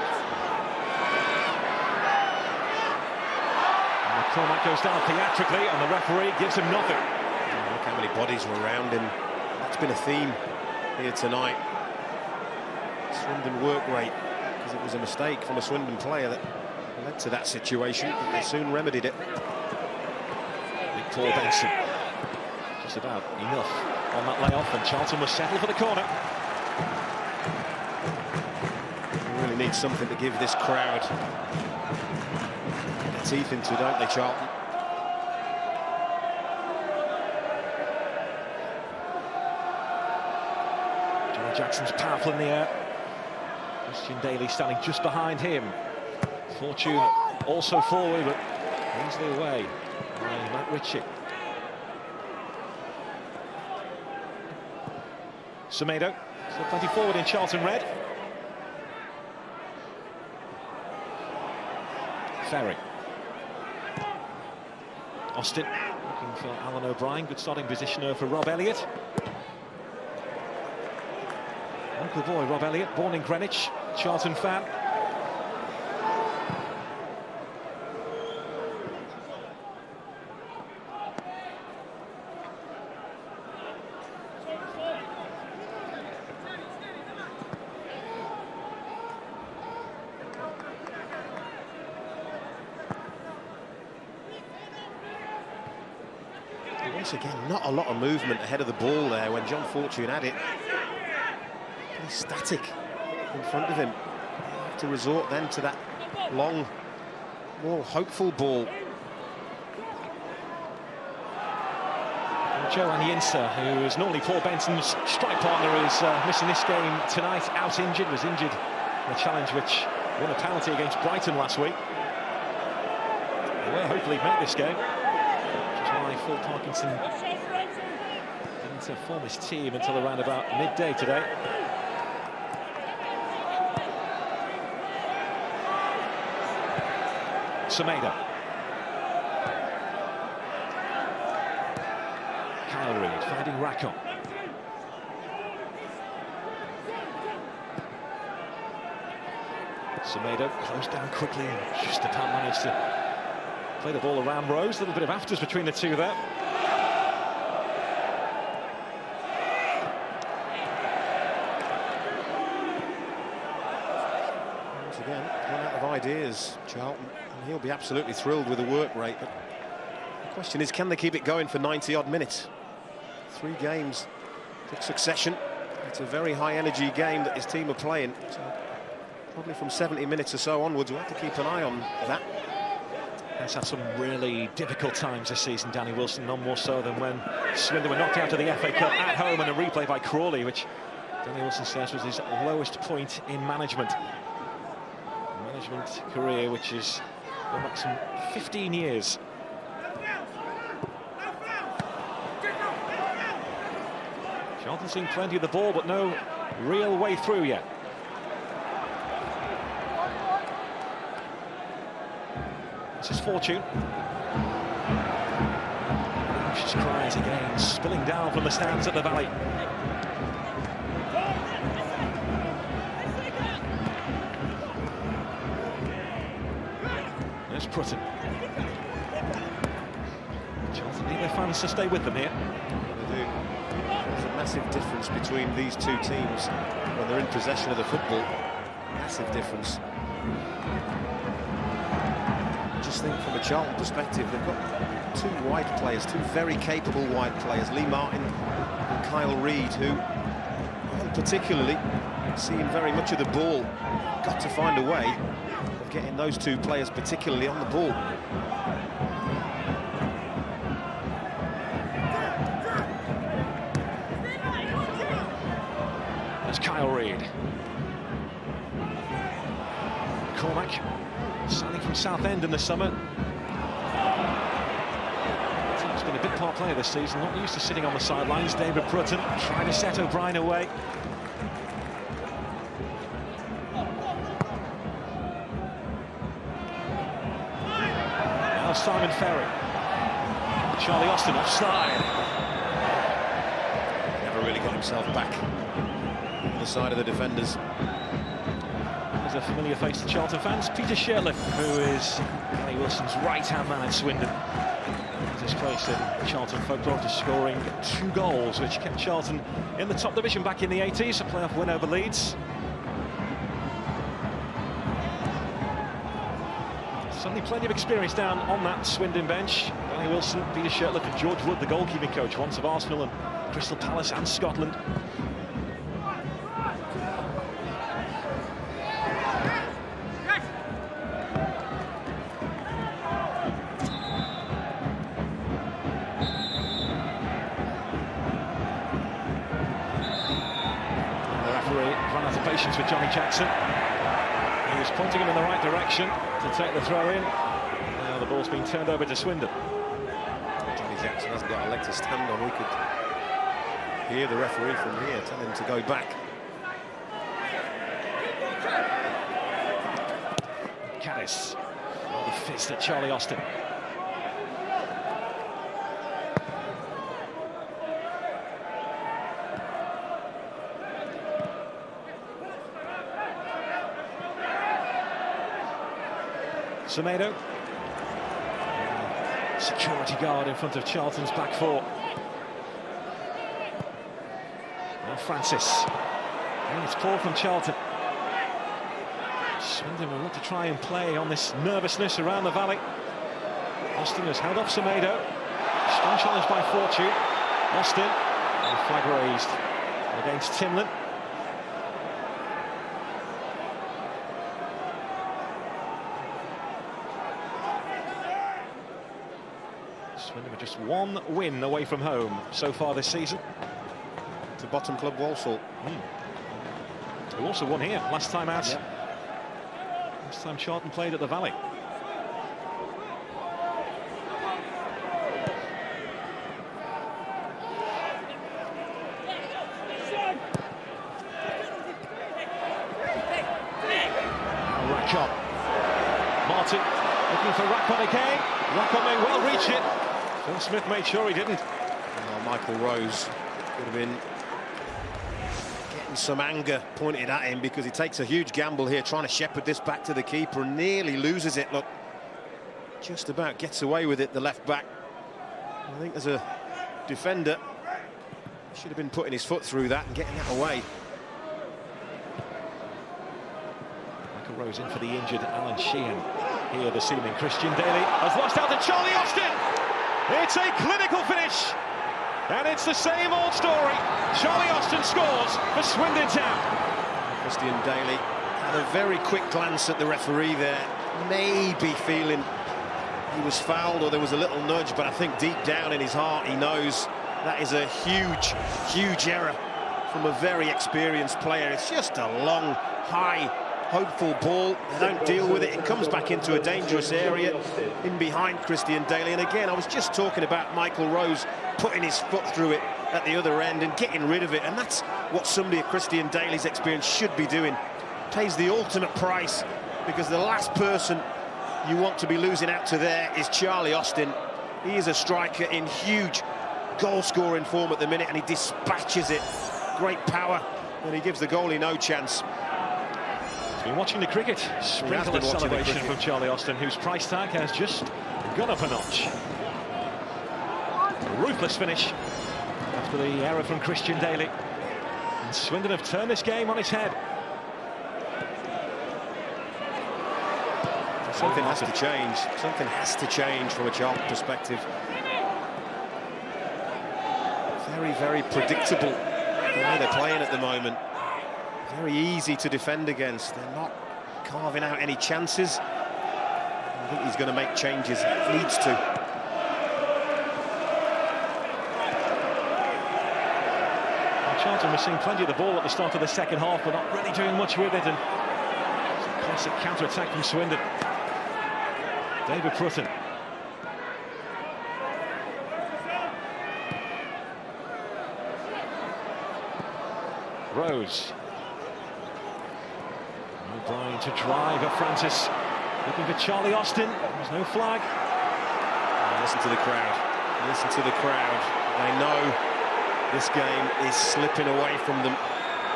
McCormack goes down theatrically, and the referee gives him nothing. Oh, look how many bodies were around him. That's been a theme here tonight. Swindon work rate, because it was a mistake from a Swindon player that led to that situation, but they soon remedied it. Big Paul Benson. Just about enough on that layoff, and Charlton was settled for the corner. They really need something to give this crowd teeth into, don't they, Charlton? Jackson's powerful in the air. Christian Daly standing just behind him. Fortune also forward, but easily away by Matt Ritchie. Semedo, still plenty forward in Charlton red. Ferry. Austin looking for Alan O'Brien. Good starting positioner for Rob Elliott. Local boy Rob Elliott, born in Greenwich, Charlton fan. Once again, not a lot of movement ahead of the ball there when John Fortune had it. Pretty static in front of him. Have to resort then to that long, more hopeful ball. Joe Aniensa, who is normally Paul Benson's strike partner, is missing this game tonight. Out injured, was injured in a challenge which won a penalty against Brighton last week. They will hopefully make this game. Phil Parkinson didn't form his team until around about midday today. Semedo. Kyle Reid finding Rackham. Semedo closed down quickly and just about managed to play the ball around Rose. A little bit of afters between the two there. Once again, run out of ideas, Charlton, and he'll be absolutely thrilled with the work rate. But the question is, can they keep it going for 90-odd minutes? 3 games, quick succession. It's a very high-energy game that his team are playing. So probably from 70 minutes or so onwards, we'll have to keep an eye on that. He's had some really difficult times this season, Danny Wilson, none more so than when Swindon were knocked out of the FA Cup at home and a replay by Crawley, which Danny Wilson says was his lowest point in management career, which is going back some 15 years. Charlton seen plenty of the ball, but no real way through yet. This is Fortune. Anxious cries again, spilling down from the stands at the Valley. There's Prutton. Charlton need their fans to stay with them here. They do. There's a massive difference between these two teams when they're in possession of the football. Massive difference. Just think from a Charlton perspective, they've got 2 wide players, 2 very capable wide players, Lee Martin and Kyle Reid, who aren't particularly seeing very much of the ball. Got to find a way of getting those 2 players particularly on the ball. That's Kyle Reid. Cormac, signing from Southend in the summer. He's been a big part player this season, not used to sitting on the sidelines. David Prutton trying to set O'Brien away. Now Simon Ferry. Charlie Austin offside. Never really got himself back on the side of the defenders. A familiar face to Charlton fans, Peter Shirley, who is Danny Wilson's right-hand man at Swindon. His place in Charlton folklore after scoring 2 goals, which kept Charlton in the top division back in the 80s, a playoff win over Leeds. Certainly plenty of experience down on that Swindon bench. Danny Wilson, Peter Shirley and George Wood, the goalkeeping coach, once of Arsenal and Crystal Palace and Scotland. Johnny Jackson. He was pointing him in the right direction to take the throw in. Now the ball's been turned over to Swindon. Johnny Jackson hasn't got a leg to stand on. We could hear the referee from here tell him to go back. Caddis. The fist at Charlie Austin. Semedo. Security guard in front of Charlton's back four. Now Francis. And it's Paul from Charlton. Swindon will look to try and play on this nervousness around the valley. Austin has held off Semedo. Strong challenge by Fortune. Austin. And flag raised against Timlin. Swindon are just one win away from home so far this season. To bottom club Walsall. Who also won here last time out. Yep. Last time Charlton played at the Valley. Rakon. Martin looking for Rakon again. Rakon may well reach it. Phil Smith made sure he didn't. Oh, Michael Rose could have been getting some anger pointed at him because he takes a huge gamble here trying to shepherd this back to the keeper and nearly loses it. Look, just about gets away with it, the left back. I think as a defender, he should have been putting his foot through that and getting that away. Michael Rose in for the injured Alan Sheehan. Here this evening, Christian Daly has lost out to Charlie Austin. It's a clinical finish. And it's the same old story. Charlie Austin scores for Swindon Town. Christian Daly had a very quick glance at the referee there. Maybe feeling he was fouled or there was a little nudge, but I think deep down in his heart he knows that is a huge, huge error from a very experienced player. It's just a long, high, hopeful ball. They don't deal with it. It comes back into a dangerous area in behind Christian Daly. And again, I was just talking about Michael Rose putting his foot through it at the other end and getting rid of it. And that's what somebody of Christian Daly's experience should be doing. Pays the ultimate price because the last person you want to be losing out to there is Charlie Austin. He is a striker in huge goal-scoring form at the minute and he dispatches it. Great power, and he gives the goalie no chance. Been watching the cricket. Sprinkle celebration from Charlie Austin, whose price tag has just gone up a notch. A ruthless finish after the error from Christian Daly. And Swindon have turned this game on its head. Something has to change. Something has to change from a Charlton perspective. Very, very predictable the way they're playing at the moment. Very easy to defend against. They're not carving out any chances. I think he's going to make changes. He needs to. Well, Charlton was seeing plenty of the ball at the start of the second half, but not really doing much with it. And it's a classic counter-attack from Swindon. David Prutton. Rose. O'Brien to drive at Francis. Looking for Charlie Austin. There's no flag. Oh, listen to the crowd. Listen to the crowd. They know this game is slipping away from them.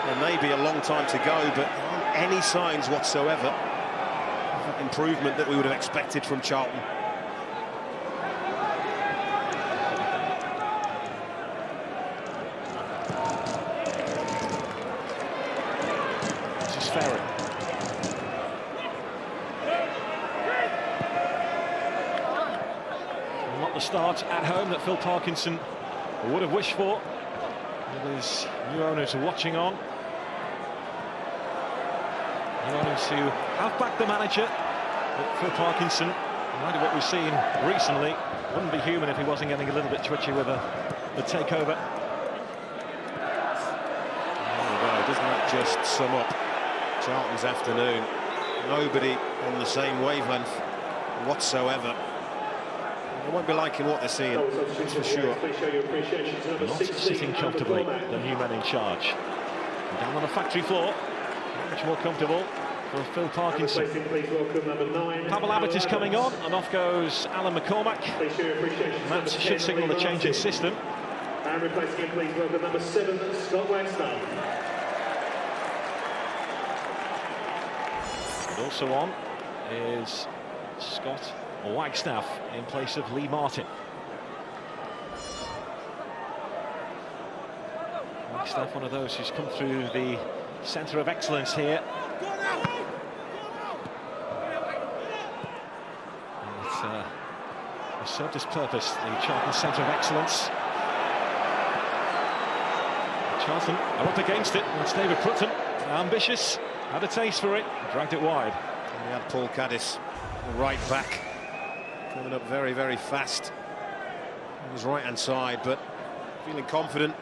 There may be a long time to go, but there aren't any signs whatsoever of improvement that we would have expected from Charlton. This is Ferry. Not the start at home that Phil Parkinson would have wished for. With his new owners watching on. New owners who have backed the manager, but Phil Parkinson, in light of what we've seen recently, wouldn't be human if he wasn't getting a little bit twitchy with the takeover. Oh, well, doesn't that just sum up Charlton's afternoon. Nobody on the same wavelength whatsoever. They won't be liking what they're seeing, that's for sure. Not sitting comfortably, the new man in charge. Down on the factory floor, much more comfortable for Phil Parkinson. Pavel Abbott is coming on, and off goes Alan McCormack. That should signal the change in system. And replacing him, please welcome number 7, Scott Wagstaff. And also on is Scott Wagstaff in place of Lee Martin. Wagstaff, one of those who's come through the centre of excellence here. It served its purpose, the Charlton centre of excellence. Charlton are up against it. That's David Prutton, ambitious, had a taste for it, dragged it wide. And we had Paul Caddis, right back, coming up very, very fast on his right-hand side, but feeling confident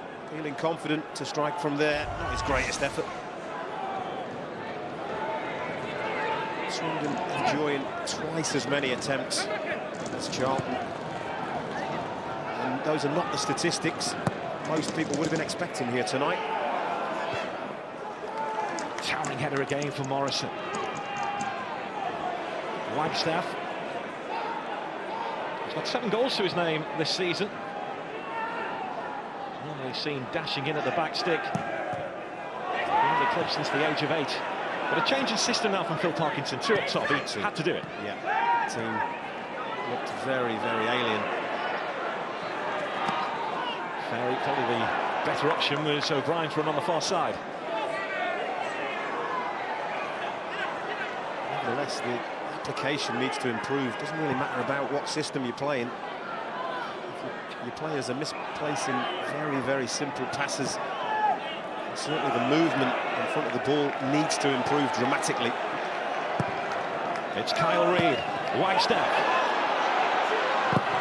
to strike from there. Not his greatest effort. Swindon enjoying twice as many attempts as Charlton. And those are not the statistics most people would have been expecting here tonight. Towering header again for Morrison. Wagstaff. He's got 7 goals to his name this season. Normally seen dashing in at the back stick. Been in the club since the age of 8. But a change in system now from Phil Parkinson. 2 up top, he had to do it. Yeah, the team looked very, very alien. Probably the better option was O'Brien's run on the far side. Nevertheless, the application needs to improve. Doesn't really matter about what system you're playing. If your players are misplacing very, very simple passes, certainly the movement in front of the ball needs to improve dramatically. It's Kyle Reid, Wagstaff,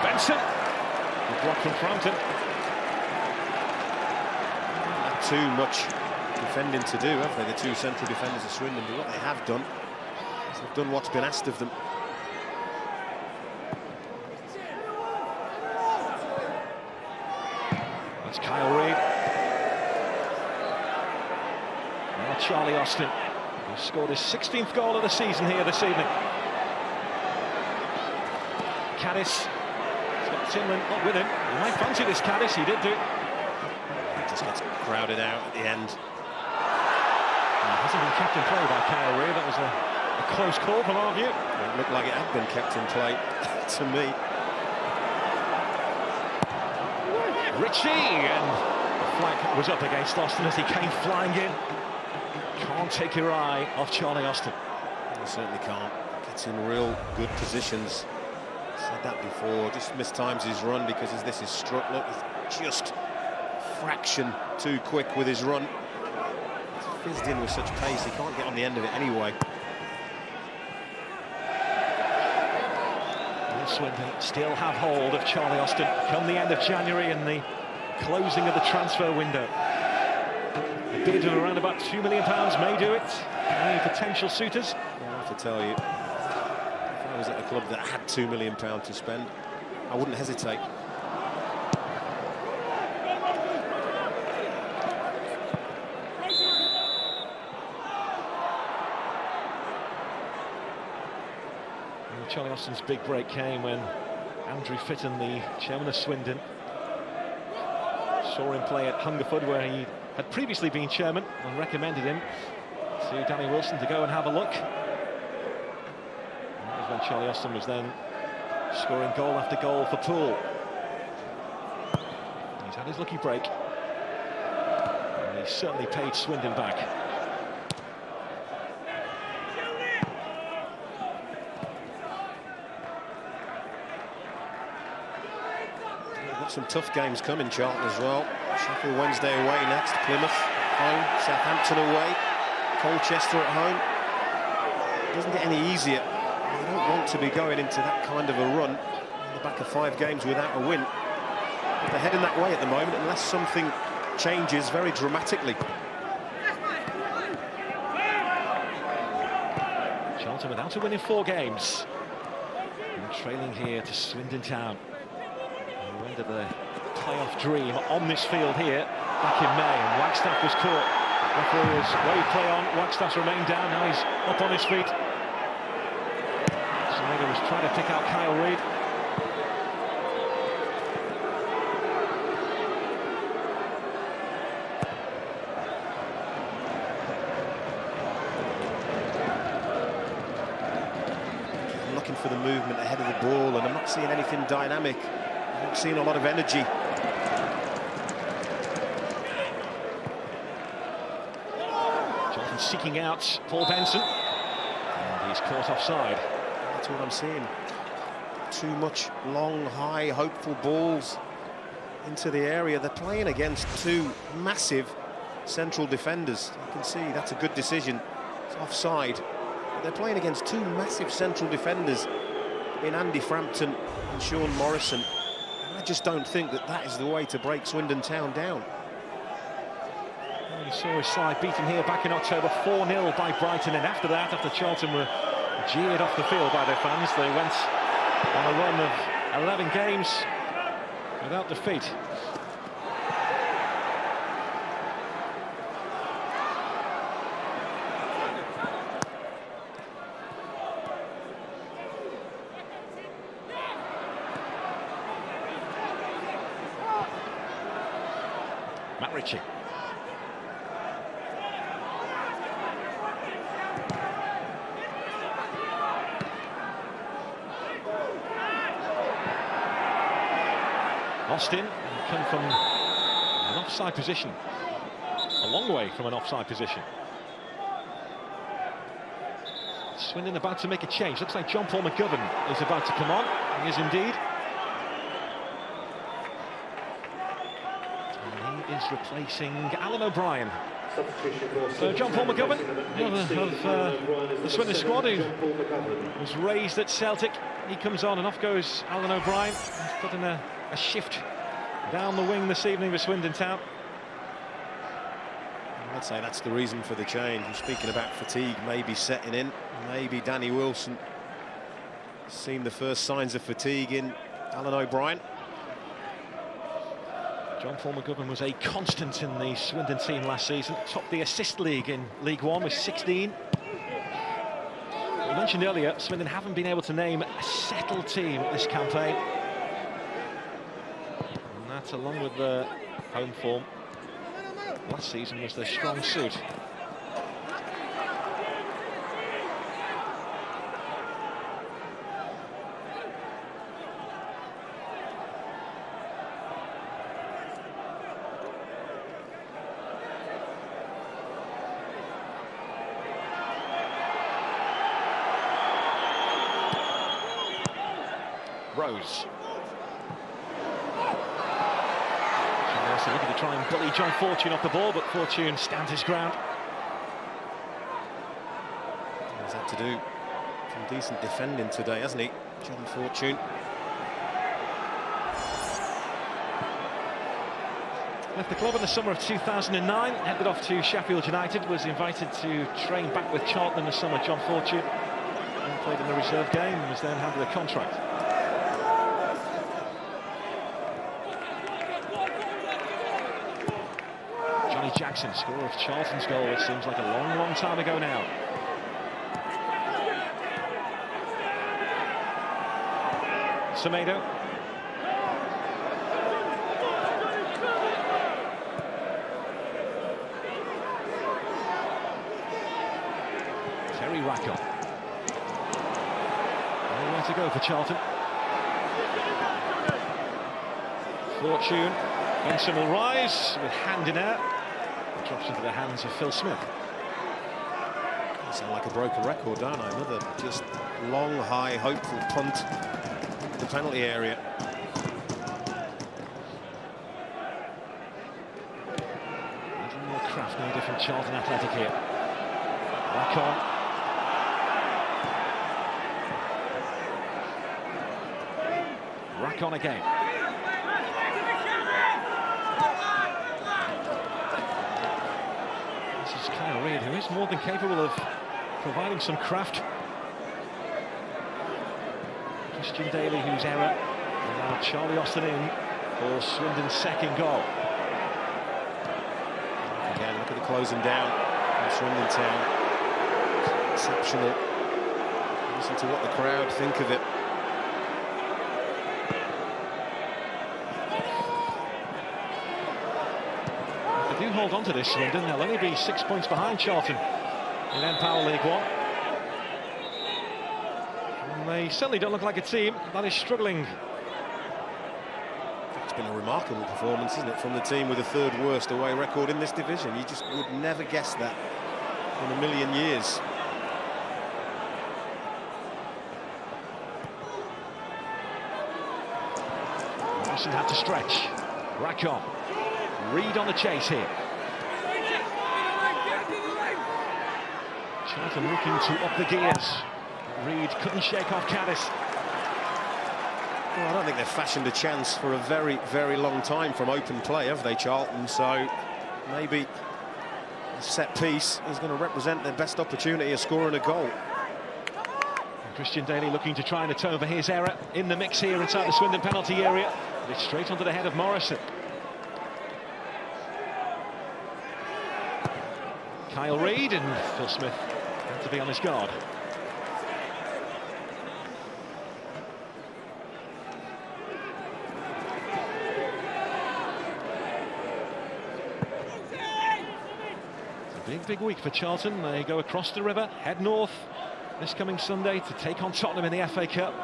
Benson, the block from Frampton. Too much defending to do, have they, the 2 central defenders of Swindon? But what they have done is they've done what's been asked of them. That's Kyle Reid. Now Charlie Austin, who scored his 16th goal of the season here this evening. Caddis, he's got Timlin not with him. He might fancy this Caddis, he did do it. Just gets crowded out at the end. Hasn't been kept in play by Kyle Reid. That was a close call from our view. It looked like it had been kept in play to me. Ritchie, and the flag was up against Austin as he came flying in. Can't take your eye off Charlie Austin. You certainly can't. Gets in real good positions. Said that before. Just mistimes his run because as this is struck, look, he's just fraction too quick with his run. He's fizzed in with such pace, he can't get on the end of it anyway. Swindon still have hold of Charlie Austin come the end of January and the closing of the transfer window. A bid of around about £2 million may do it. Any potential suitors? I have to tell you, if I was at a club that had £2 million to spend, I wouldn't hesitate. Charlie Austin's big break came when Andrew Fitton, the chairman of Swindon, saw him play at Hungerford, where he had previously been chairman, and recommended him to Danny Wilson to go and have a look. And that was when Charlie Austin was then scoring goal after goal for Poole. He's had his lucky break, and he certainly paid Swindon back. Some tough games coming, Charlton as well. Sheffield Wednesday away next, Plymouth home, Southampton away, Colchester at home. Doesn't get any easier. They don't want to be going into that kind of a run on the back of 5 games without a win. But they're heading that way at the moment unless something changes very dramatically. Charlton without a win in 4 games. And trailing here to Swindon Town. The end of the playoff dream on this field here back in May, and Wagstaff was caught. Referee was wave play on, Wagstaff's remained down, now he's up on his feet. Snyder was trying to pick out Kyle Reid. I'm looking for the movement ahead of the ball, and I'm not seeing anything dynamic. I'm not seeing a lot of energy. Seeking out Paul Benson, and he's caught offside. That's what I'm seeing. Too much long, high, hopeful balls into the area. They're playing against 2 massive central defenders. You can see that's a good decision. It's offside. But they're playing against 2 massive central defenders in Andy Frampton and Sean Morrison. And I just don't think that that is the way to break Swindon Town down. You saw his side beaten here back in October, 4-0 by Brighton, and after that, after Charlton were jeered off the field by their fans, they went on a run of 11 games without defeat. Matt Ritchie. Austin come from an offside position, a long way from an offside position. Swindon about to make a change. Looks like John Paul McGovern is about to come on. He is indeed. And he is replacing Alan O'Brien. So John Paul McGovern, of the Swindon squad, who was raised at Celtic. He comes on and off goes Alan O'Brien. He's put in a shift down the wing this evening with Swindon Town. I'd say that's the reason for the change. I'm speaking about fatigue maybe setting in. Maybe Danny Wilson seen the first signs of fatigue in Alan O'Brien. John Paul McGovern was a constant in the Swindon team last season. Topped the assist league in League One with 16. We mentioned earlier, Swindon haven't been able to name a settled team this campaign. And that, along with the home form last season, was their strong suit. Rose. So looking to try and bully John Fortune off the ball, but Fortune stands his ground. He's had to do some decent defending today, hasn't he, John Fortune? Left the club in the summer of 2009, headed off to Sheffield United, was invited to train back with Charlton in the summer. John Fortune played in the reserve game and was then handed a contract. Jackson, scorer of Charlton's goal, it seems like a long, long time ago now. Semedo. Terry Racco. Nowhere to go for Charlton. Fortune. Benson will rise with hand in air. Drops into the hands of Phil Smith. They sound like a broken record, don't I? Another just long, high, hopeful punt into the penalty area. A little more craft needed from Charlton Athletic here. Back on. Rack on again. This is Kyle Reid, who is more than capable of providing some craft Christian Daly, whose error, and now Charlie Austin in for Swindon's second goal. Again, look at the closing down from Swindon Town. Exceptional. Listen to what the crowd think of it. If they do hold on to this, Swindon, they'll only be 6 points behind Charlton in Empower League One. And they certainly don't look like a team that is struggling. It's been a remarkable performance, isn't it, from the team with the third worst away record in this division. You just would never guess that in a million years. Morrison had to stretch. Rackham. Reed on the chase here. Charlton looking to up the gears. Reed couldn't shake off Caddis. Well, I don't think they've fashioned a chance for a very, very long time from open play, have they, Charlton? So maybe a set piece is going to represent their best opportunity of scoring a goal. And Christian Daly looking to try and atone for his error in the mix here inside the Swindon penalty area. But it's straight onto the head of Morrison. Kyle Reid, and Phil Smith had to be on his guard. Big week for Charlton. They go across the river, head north this coming Sunday to take on Tottenham in the FA Cup.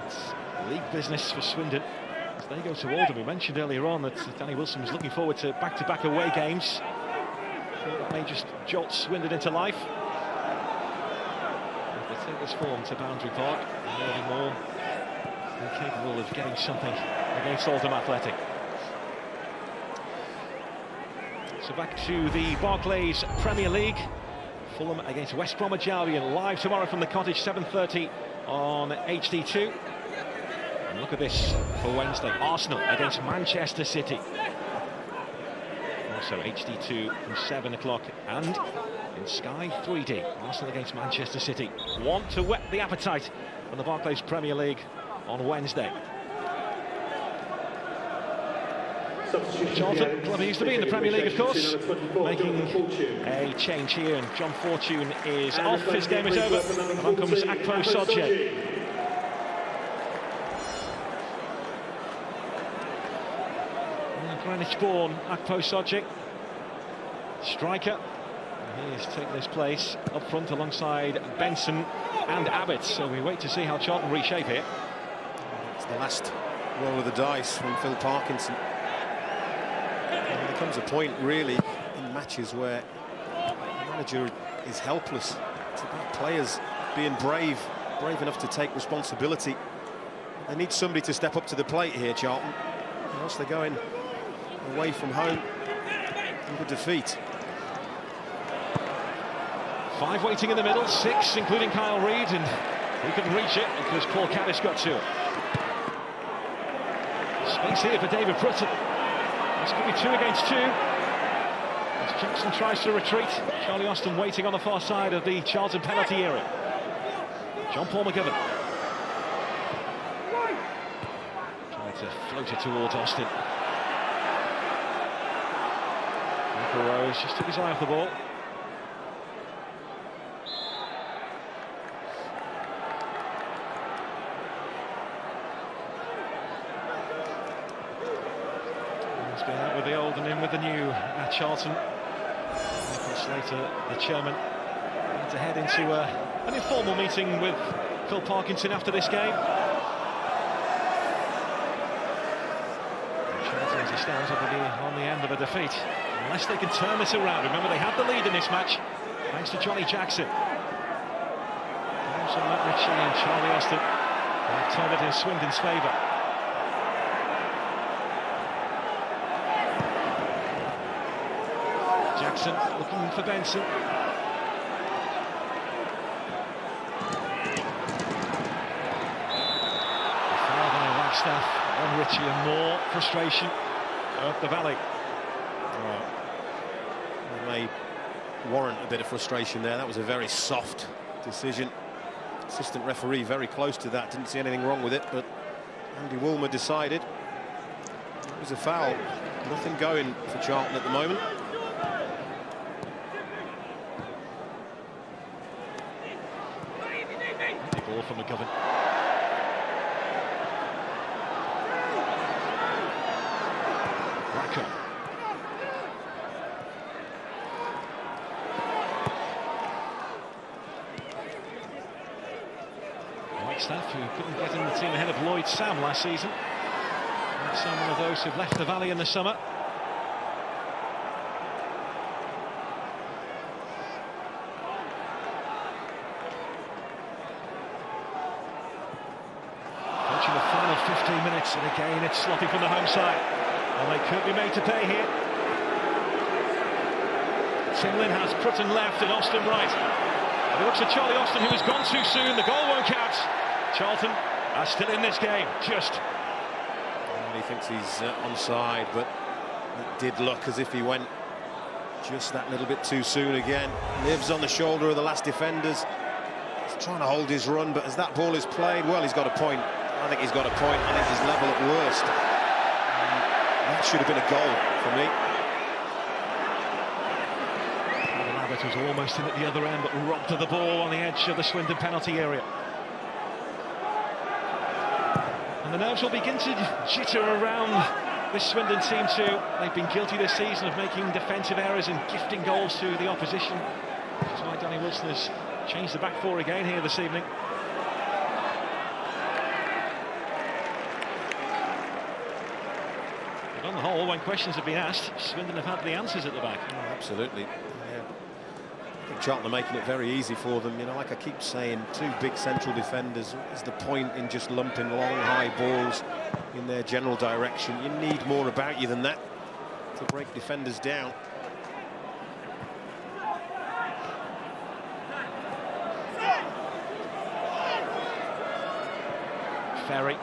It's league business for Swindon as they go to Oldham. We mentioned earlier on that Danny Wilson was looking forward to back-to-back away games. That may just jolt Swindon into life. If they take this form to Boundary Park, maybe more, they're capable of getting something against Charlton Athletic. So back to the Barclays Premier League. Fulham against West Bromwich Albion, live tomorrow from the Cottage, 7:30 on HD2. And look at this for Wednesday. Arsenal against Manchester City. Also HD2 from 7 o'clock. And in Sky 3D, Arsenal against Manchester City. Want to whet the appetite on the Barclays Premier League on Wednesday. Charlton, club he used to be in the Premier League, of course, making a change here, and John Fortune is off. His game is over, and on comes Akpo Sodje. Greenwich-born Akpo Sodje, striker. And he is taking his place up front alongside Benson and Abbott. So we wait to see how Charlton reshape here. It's the last roll of the dice from Phil Parkinson. There comes a point, really, in matches where the manager is helpless. It's about players being brave enough to take responsibility. They need somebody to step up to the plate here, Charlton, or else they're going away from home with a defeat. 5 waiting in the middle, 6 including Kyle Reid, and he couldn't reach it because Paul Caddis got to it. Space here for David Prutton. This could be 2 against 2. As Jackson tries to retreat, Charlie Austin waiting on the far side of the Charlton penalty area. John Paul McGovern. Trying to float it towards Austin. Michael Rose just took his eye off the ball. Out with the old and in with the new at Charlton. Michael Slater, the chairman, to head into an informal meeting with Phil Parkinson after this game. Charlton, as he stands on the end of a defeat, unless they can turn this around. Remember, they had the lead in this match thanks to Johnny Jackson. Also, Matt Ritchie and Charlie Austin have turned it in Swindon's favour. Jackson looking for Benson. Foul by Wagstaff on Ritchie, and more frustration at the Valley. It may warrant a bit of frustration there. That was a very soft decision. Assistant referee very close to that, didn't see anything wrong with it, but Andy Woolmer decided it was a foul. Nothing going for Charlton at the moment. The ball from McGovern. Racco. Staff who couldn't get in the team ahead of Lloyd Sam last season. Sam, one of those who've left the Valley in the summer. Approaching the final 15 minutes, and again it's sloppy from the home side. And they could be made to pay here. Timlin has Prutton left and Austin right. He looks at Charlie Austin, who has gone too soon. The goal won't count. Charlton are still in this game, just. And he thinks he's onside, but it did look as if he went just that little bit too soon again. Lives on the shoulder of the last defenders. He's trying to hold his run, but as that ball is played, well, he's got a point. I think he's got a point. I think he's level at worst. That should have been a goal for me. It was almost in at the other end, but robbed of the ball on the edge of the Swindon penalty area. And the nerves will begin to jitter around this Swindon team too. They've been guilty this season of making defensive errors and gifting goals to the opposition, which is why Danny Wilson has changed the back four again here this evening. But on the whole, when questions have been asked, Swindon have had the answers at the back. Oh, absolutely. I think Charlton are making it very easy for them. You know, like I keep saying, two big central defenders. What is the point in just lumping long, high balls in their general direction? You need more about you than that to break defenders down. Ferry.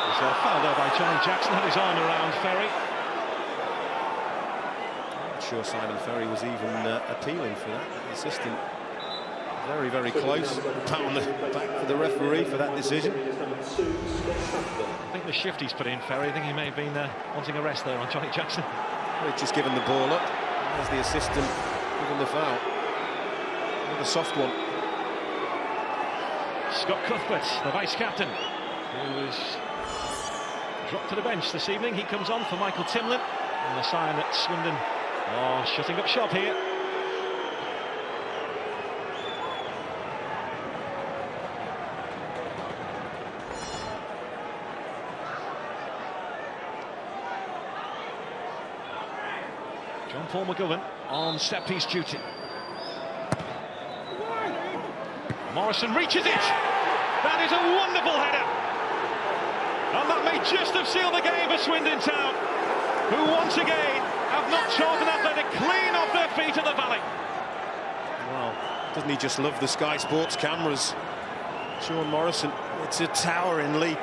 He's fouled there by Johnny Jackson, had his arm around Ferry. Sure, Simon Ferry was even appealing for that. The assistant very, very close. Pat on the back for the referee for that decision. I think the shift he's put in, Ferry, I think he may have been wanting a rest there on Johnny Jackson. Well, just given the ball up. There's the assistant giving the foul. With a soft one. Scott Cuthbert, the vice-captain, who was dropped to the bench this evening. He comes on for Michael Timlin, and a sign that Swindon are shutting up shop here. John Paul McGovern on set-piece duty. Morrison reaches it. That is a wonderful header. And that may just have sealed the game for Swindon Town, who once again have knocked Charlton Athletic clean off their feet at the Valley. Well, doesn't he just love the Sky Sports cameras? Sean Morrison, it's a towering leap.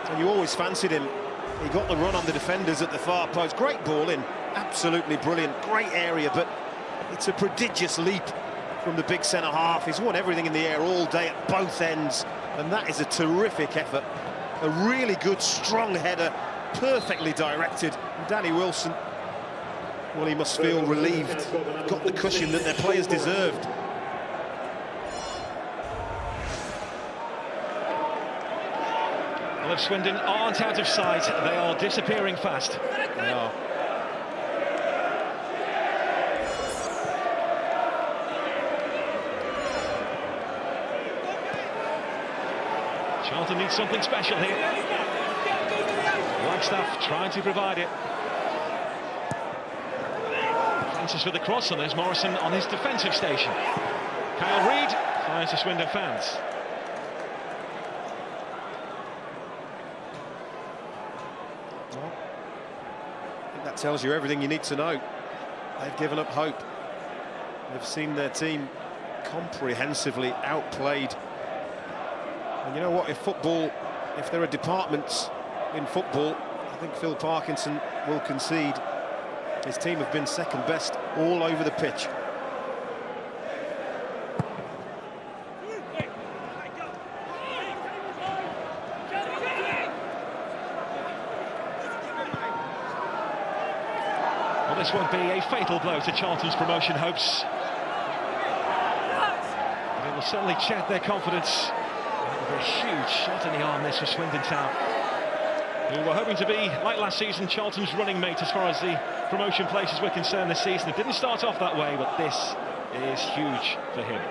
And you always fancied him. He got the run on the defenders at the far post. Great ball in, absolutely brilliant. Great area, but it's a prodigious leap from the big centre-half. He's won everything in the air all day at both ends. And that is a terrific effort. A really good, strong header, perfectly directed. And Danny Wilson, well, he must feel relieved. Got the cushion that their players deserved. Well, if Swindon aren't out of sight, they are disappearing fast. They are. Charlton needs something special here. Wagstaff trying to provide it. Francis with the cross, and there's Morrison on his defensive station. Kyle Reid fires to Swindon fans. Well, I think that tells you everything you need to know. They've given up hope. They've seen their team comprehensively outplayed. And you know what, if there are departments in football, I think Phil Parkinson will concede. His team have been second best all over the pitch. this won't be a fatal blow to Charlton's promotion hopes. It will certainly check their confidence. It will be a huge shot in the arm this for Swindon Town, who were hoping to be, like last season, Charlton's running mate as far as the promotion places were concerned this season. It didn't start off that way, but this is huge for him.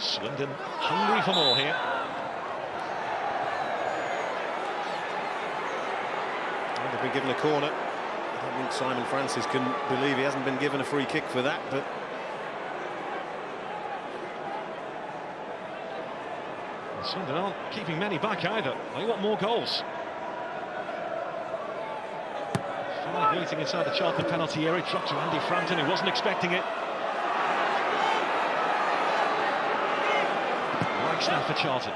Swindon hungry for more here. Well, they've been given a corner. I don't think Simon Francis can believe he hasn't been given a free kick for that, but Swindon aren't keeping many back either. They want more goals. 5 waiting inside the Charlton penalty area. Dropped to Andy Frampton, who wasn't expecting it. Snap for Charlton.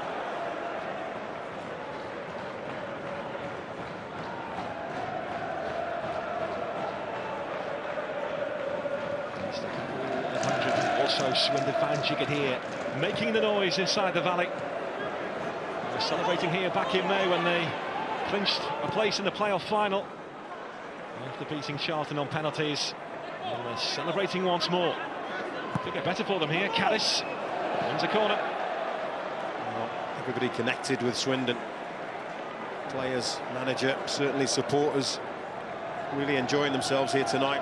Just a couple of hundred or so Swindon fans you could hear making the noise inside the valley. They were celebrating here back in May when they clinched a place in the playoff final after beating Charlton on penalties, and they're celebrating once more. Could get better for them here. Caddis wins a corner. everybody connected with Swindon. Players, manager, certainly supporters, really enjoying themselves here tonight.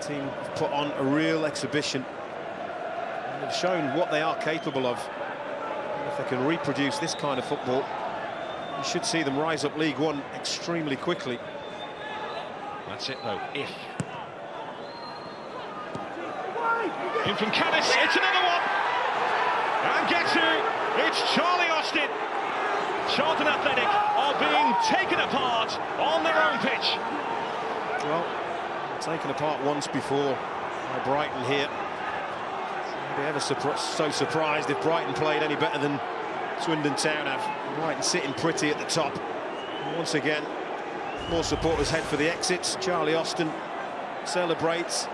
The team have put on a real exhibition and have shown what they are capable of. And if they can reproduce this kind of football, you should see them rise up League One extremely quickly. That's it though, if. In from Caddis, it's another one! And guess who? It's Charlie Austin. Charlton Athletic are being taken apart on their own pitch. Well, taken apart once before by Brighton here. I'd be ever so surprised if Brighton played any better than Swindon Town have. Brighton sitting pretty at the top. And once again, more supporters head for the exits. Charlie Austin celebrates.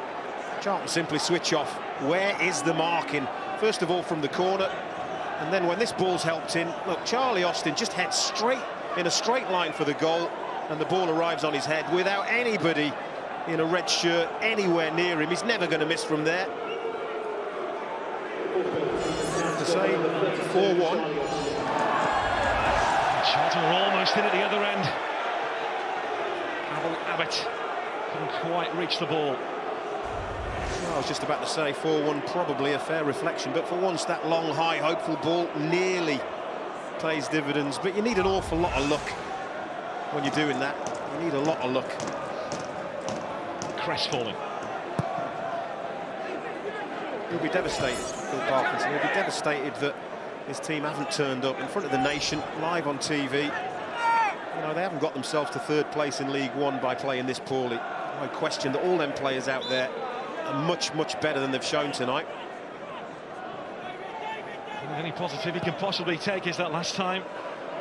Charlton simply switch off. Where is the marking? First of all from the corner, and then when this ball's helped in, look, Charlie Austin just heads straight in a straight line for the goal, and the ball arrives on his head without anybody in a red shirt anywhere near him. He's never going to miss from there. To say 4-1. Charlton are almost in at the other end. Abbott couldn't quite reach the ball. Well, I was just about to say 4-1, probably a fair reflection, but for once that long, high, hopeful ball nearly pays dividends. But you need an awful lot of luck when you're doing that. You need a lot of luck. Crestfallen. He'll be devastated, Phil Parkinson. He'll be devastated that his team haven't turned up in front of the nation, live on TV. You know, they haven't got themselves to third place in League One by playing this poorly. No question that all them players out there are much, much better than they've shown tonight. The only positive he can possibly take is that last time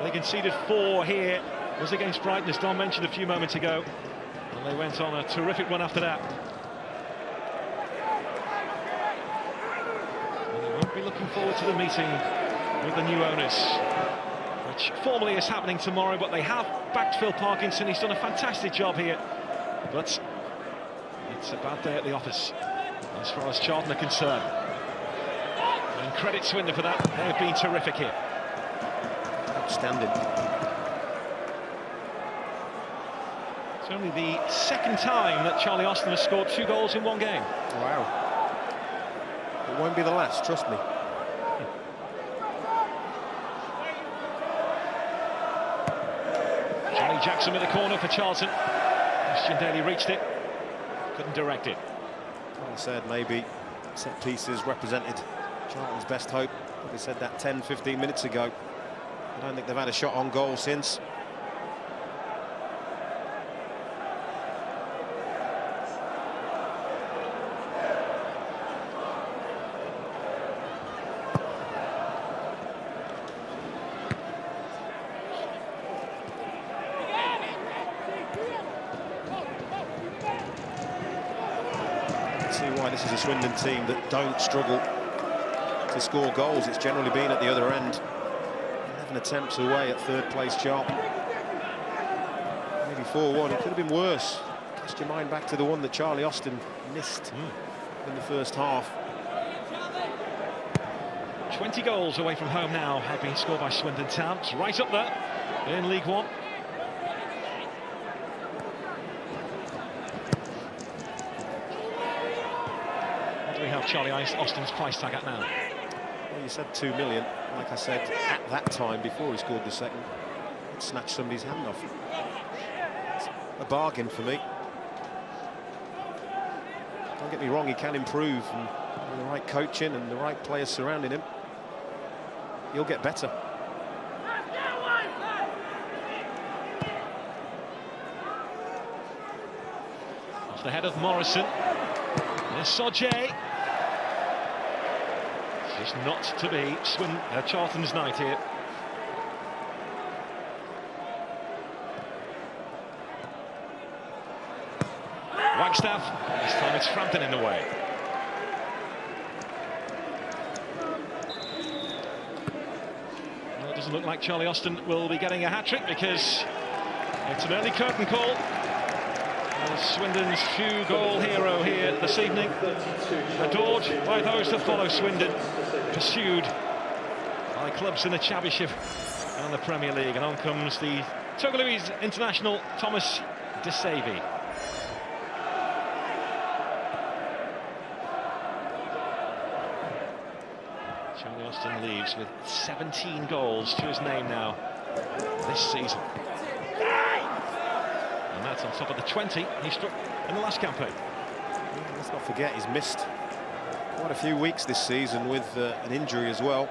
they conceded 4 here was against Brighton, as Don mentioned a few moments ago, and they went on a terrific run after that. And they won't be looking forward to the meeting with the new owners, which formally is happening tomorrow, but they have backed Phil Parkinson. He's done a fantastic job here, but it's a bad day at the office as far as Charlton are concerned. And credit Swindon for that. They've been terrific here. Outstanding. It's only the second time that Charlie Austin has scored 2 goals in 1 game. Wow. It won't be the last, trust me. Johnny Jackson with the corner for Charlton. Christian Daly reached it, couldn't direct it. Like I said, maybe set pieces represented Charlton's best hope. They said that 10-15 minutes ago. I don't think they've had a shot on goal since. see why this is a Swindon team that don't struggle to score goals. It's generally been at the other end. 11 attempts away at third place Charlton. Maybe 4-1. It could have been worse. Cast your mind back to the one that Charlie Austin missed in the first half. 20 goals away from home now have been scored by Swindon Town. It's right up there in League One. What do we have Charlie Austin's price tag at now? Well, you said 2 million. Like I said, at that time, before he scored the second, it snatched somebody's hand off. It's a bargain for me. Don't get me wrong, he can improve, and with the right coaching and the right players surrounding him, he'll get better. Off the head of Morrison. There's Sojay. Just not to be Charlton's night here. Wagstaff. This time it's Frampton in the way. Well, it doesn't look like Charlie Austin will be getting a hat-trick because it's an early curtain call. Swindon's few-goal hero here this evening, adored by those that follow Swindon, pursued by clubs in the Championship and the Premier League. And on comes the Togolese international Thomas DeSavy. Charlie Austin leaves with 17 goals to his name now this season. And that's on top of the 20 he struck in the last campaign. Let's not forget he's missed quite a few weeks this season with an injury as well.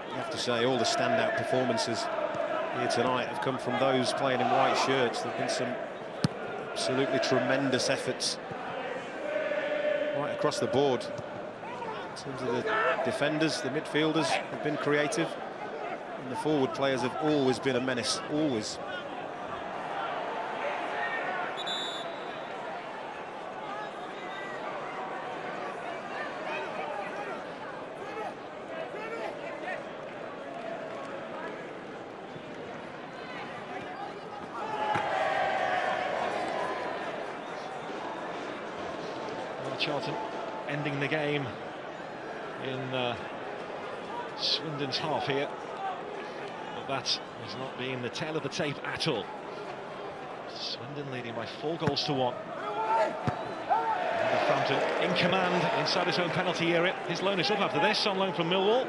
You have to say all the standout performances here tonight have come from those playing in white shirts. There have been some absolutely tremendous efforts right across the board. In terms of the defenders, the midfielders have been creative, and the forward players have always been a menace, always. Well, Charlton ending the game in Swindon's half here, but that has not been the tail of the tape at all. Swindon leading by 4-1. Frampton in command inside his own penalty area. His loan is up after this, on loan from Millwall.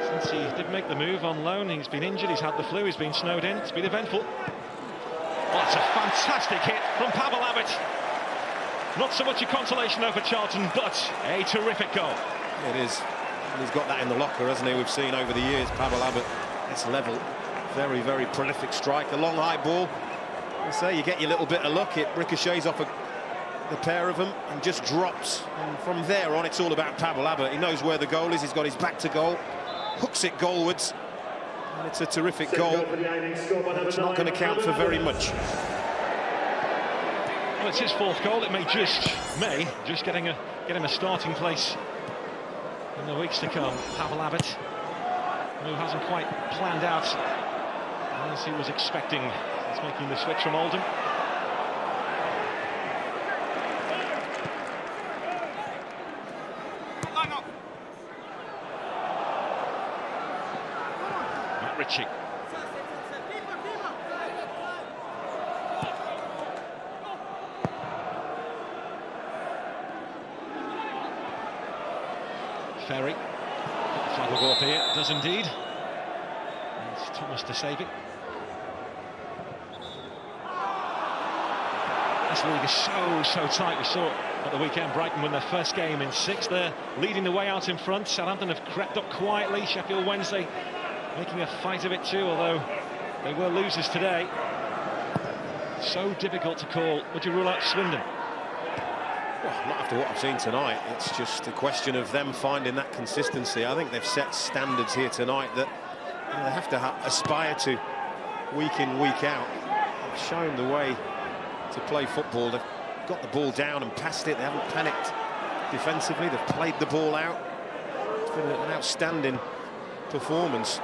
Since he did make the move on loan, he's been injured, he's had the flu, he's been snowed in, it's been eventful. Oh, it's a fantastic hit from Pavel Abbott. Not so much a consolation though for Charlton, but a terrific goal. It is. And he's got that in the locker, hasn't he? We've seen over the years Pavel Abbott, it's level. Very, very prolific strike. A long high ball. I say you get your little bit of luck. It ricochets off the pair of them and just drops. And from there on, it's all about Pavel Abbott. He knows where the goal is. He's got his back to goal. Hooks it goalwards. And it's a terrific goal. It's not going to count for very much. Well, it's his 4th goal. It may just get him a starting place in the weeks to come. Pavel Abbott, who hasn't quite planned out as he was expecting. He's making the switch from Oldham. Matt Ritchie. Ferry. The flag will go up here. It does indeed. It's Thomas DeSavy. This league is so tight. We saw at the weekend Brighton win their first game in 6. They're leading the way out in front. Southampton have crept up quietly. Sheffield Wednesday making a fight of it too, although they were losers today. So difficult to call. Would you rule out Swindon? Well, not after what I've seen tonight. It's just a question of them finding that consistency. I think they've set standards here tonight that they have to aspire to week in, week out. They've shown the way to play football. They've got the ball down and passed it. They haven't panicked defensively. They've played the ball out. It's been an outstanding performance.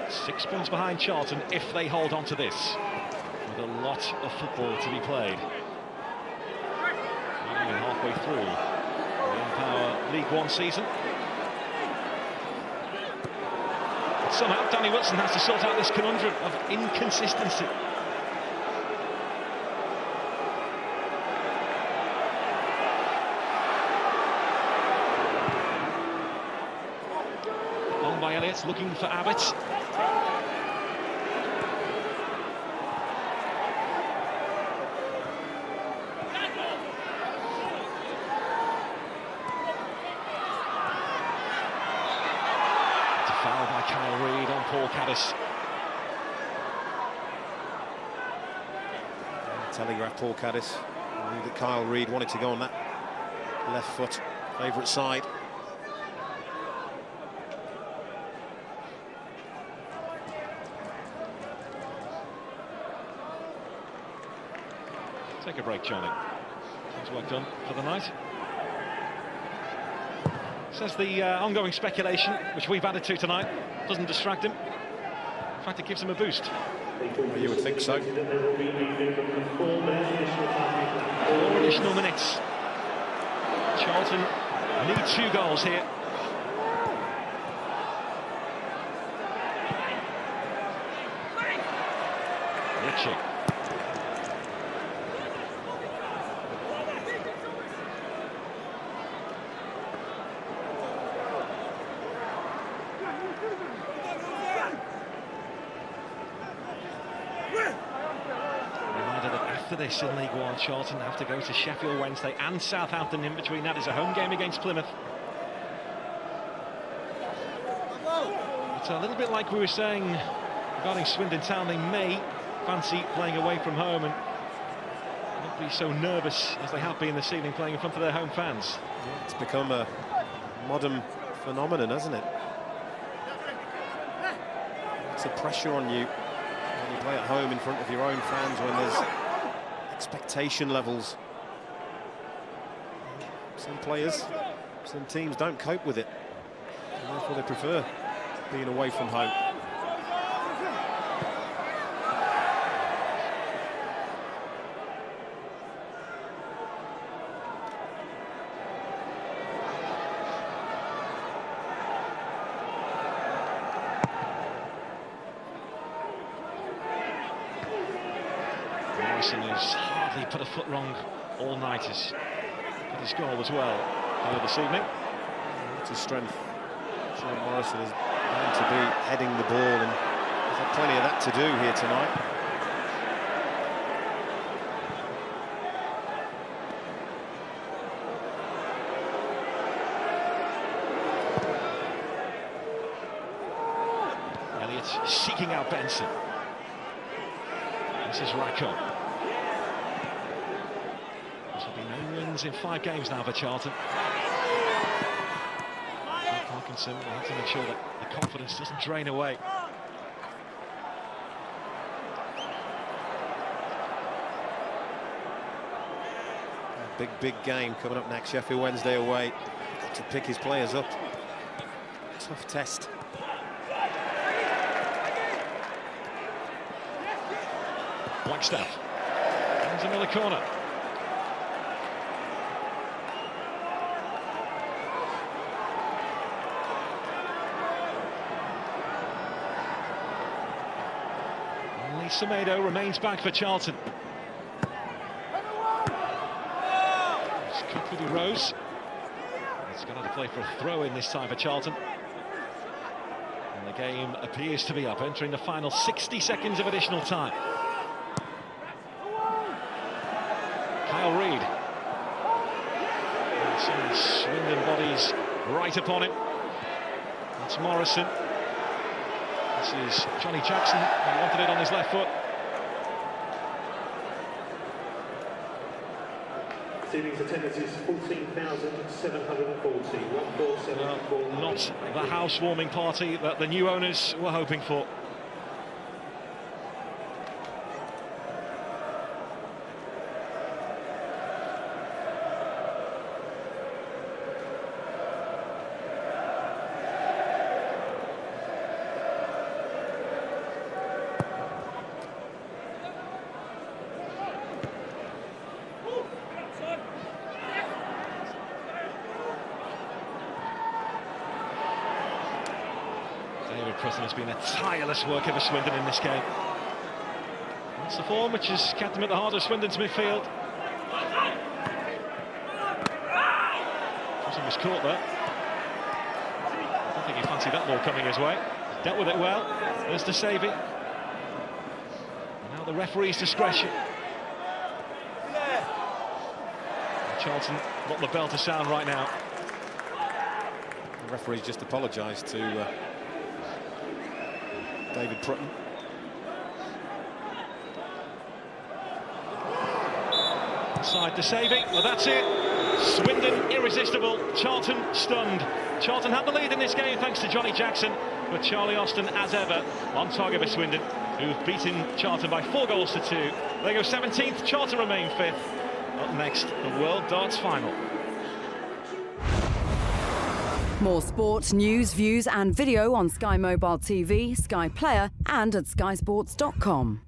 6 points behind Charlton if they hold on to this, with a lot of football to be played. Not even halfway through the Empower League One season. Somehow Danny Wilson has to sort out this conundrum of inconsistency. On by Elliott, looking for Abbott. Foul by Kyle Reid on Paul Caddis. Telegraph Paul Caddis. I knew that Kyle Reid wanted to go on that left foot, favourite side. Take a break, Johnny. That's work done for the night. Says the ongoing speculation, which we've added to tonight, doesn't distract him. In fact, it gives him a boost. Well, you would think so. 4 additional minutes. Charlton need 2 goals here. Ritchie. After this in League One, Charlton have to go to Sheffield Wednesday and Southampton. In between that is a home game against Plymouth. It's a little bit like we were saying regarding Swindon Town. They may fancy playing away from home and not be so nervous as they have been this evening playing in front of their home fans. It's become a modern phenomenon, hasn't it? It's a pressure on you when you play at home in front of your own fans, when there's expectation levels. Some players, some teams don't cope with it, and therefore they prefer being away from home. Morrison has hardly put a foot wrong all night. Has put his goal as well here this evening. It's his strength. Sean Morrison is bound to be heading the ball, and he's had plenty of that to do here tonight. Elliott seeking out Benson. This is Racco. There's been no wins in 5 games now for Charlton. Parkinson will have to make sure that the confidence doesn't drain away. A big game coming up next. Sheffield Wednesday away. Got to pick his players up. Tough test. Blackstaff. There's another corner. Only Semedo remains back for Charlton. It's cut with the Rose. It's going to play for a throw in this time for Charlton. And the game appears to be up, entering the final 60 seconds of additional time. Kyle Reid. Some Swindon bodies right upon him. That's Morrison. This is Johnny Jackson. He wanted it on his left foot. This evening's attendance is 14,740. 14744. Not the housewarming party that the new owners were hoping for. Has been a tireless worker for Swindon in this game. That's the form which has kept them at the heart of Swindon's midfield. He was caught there. I don't think he fancied that ball coming his way. Dealt with it well. There's to save it. Now the referee's discretion. Charlton want the bell to sound right now. The referee's just apologised to David Prutton. Side to saving, well that's it. Swindon irresistible, Charlton stunned. Charlton had the lead in this game thanks to Johnny Jackson, but Charlie Austin, as ever, on target for Swindon, who've beaten Charlton by 4 goals to 2. They go 17th, Charlton remain 5th. Up next, the World Darts Final. More sport, news, views and video on Sky Mobile TV, Sky Player and at skysports.com.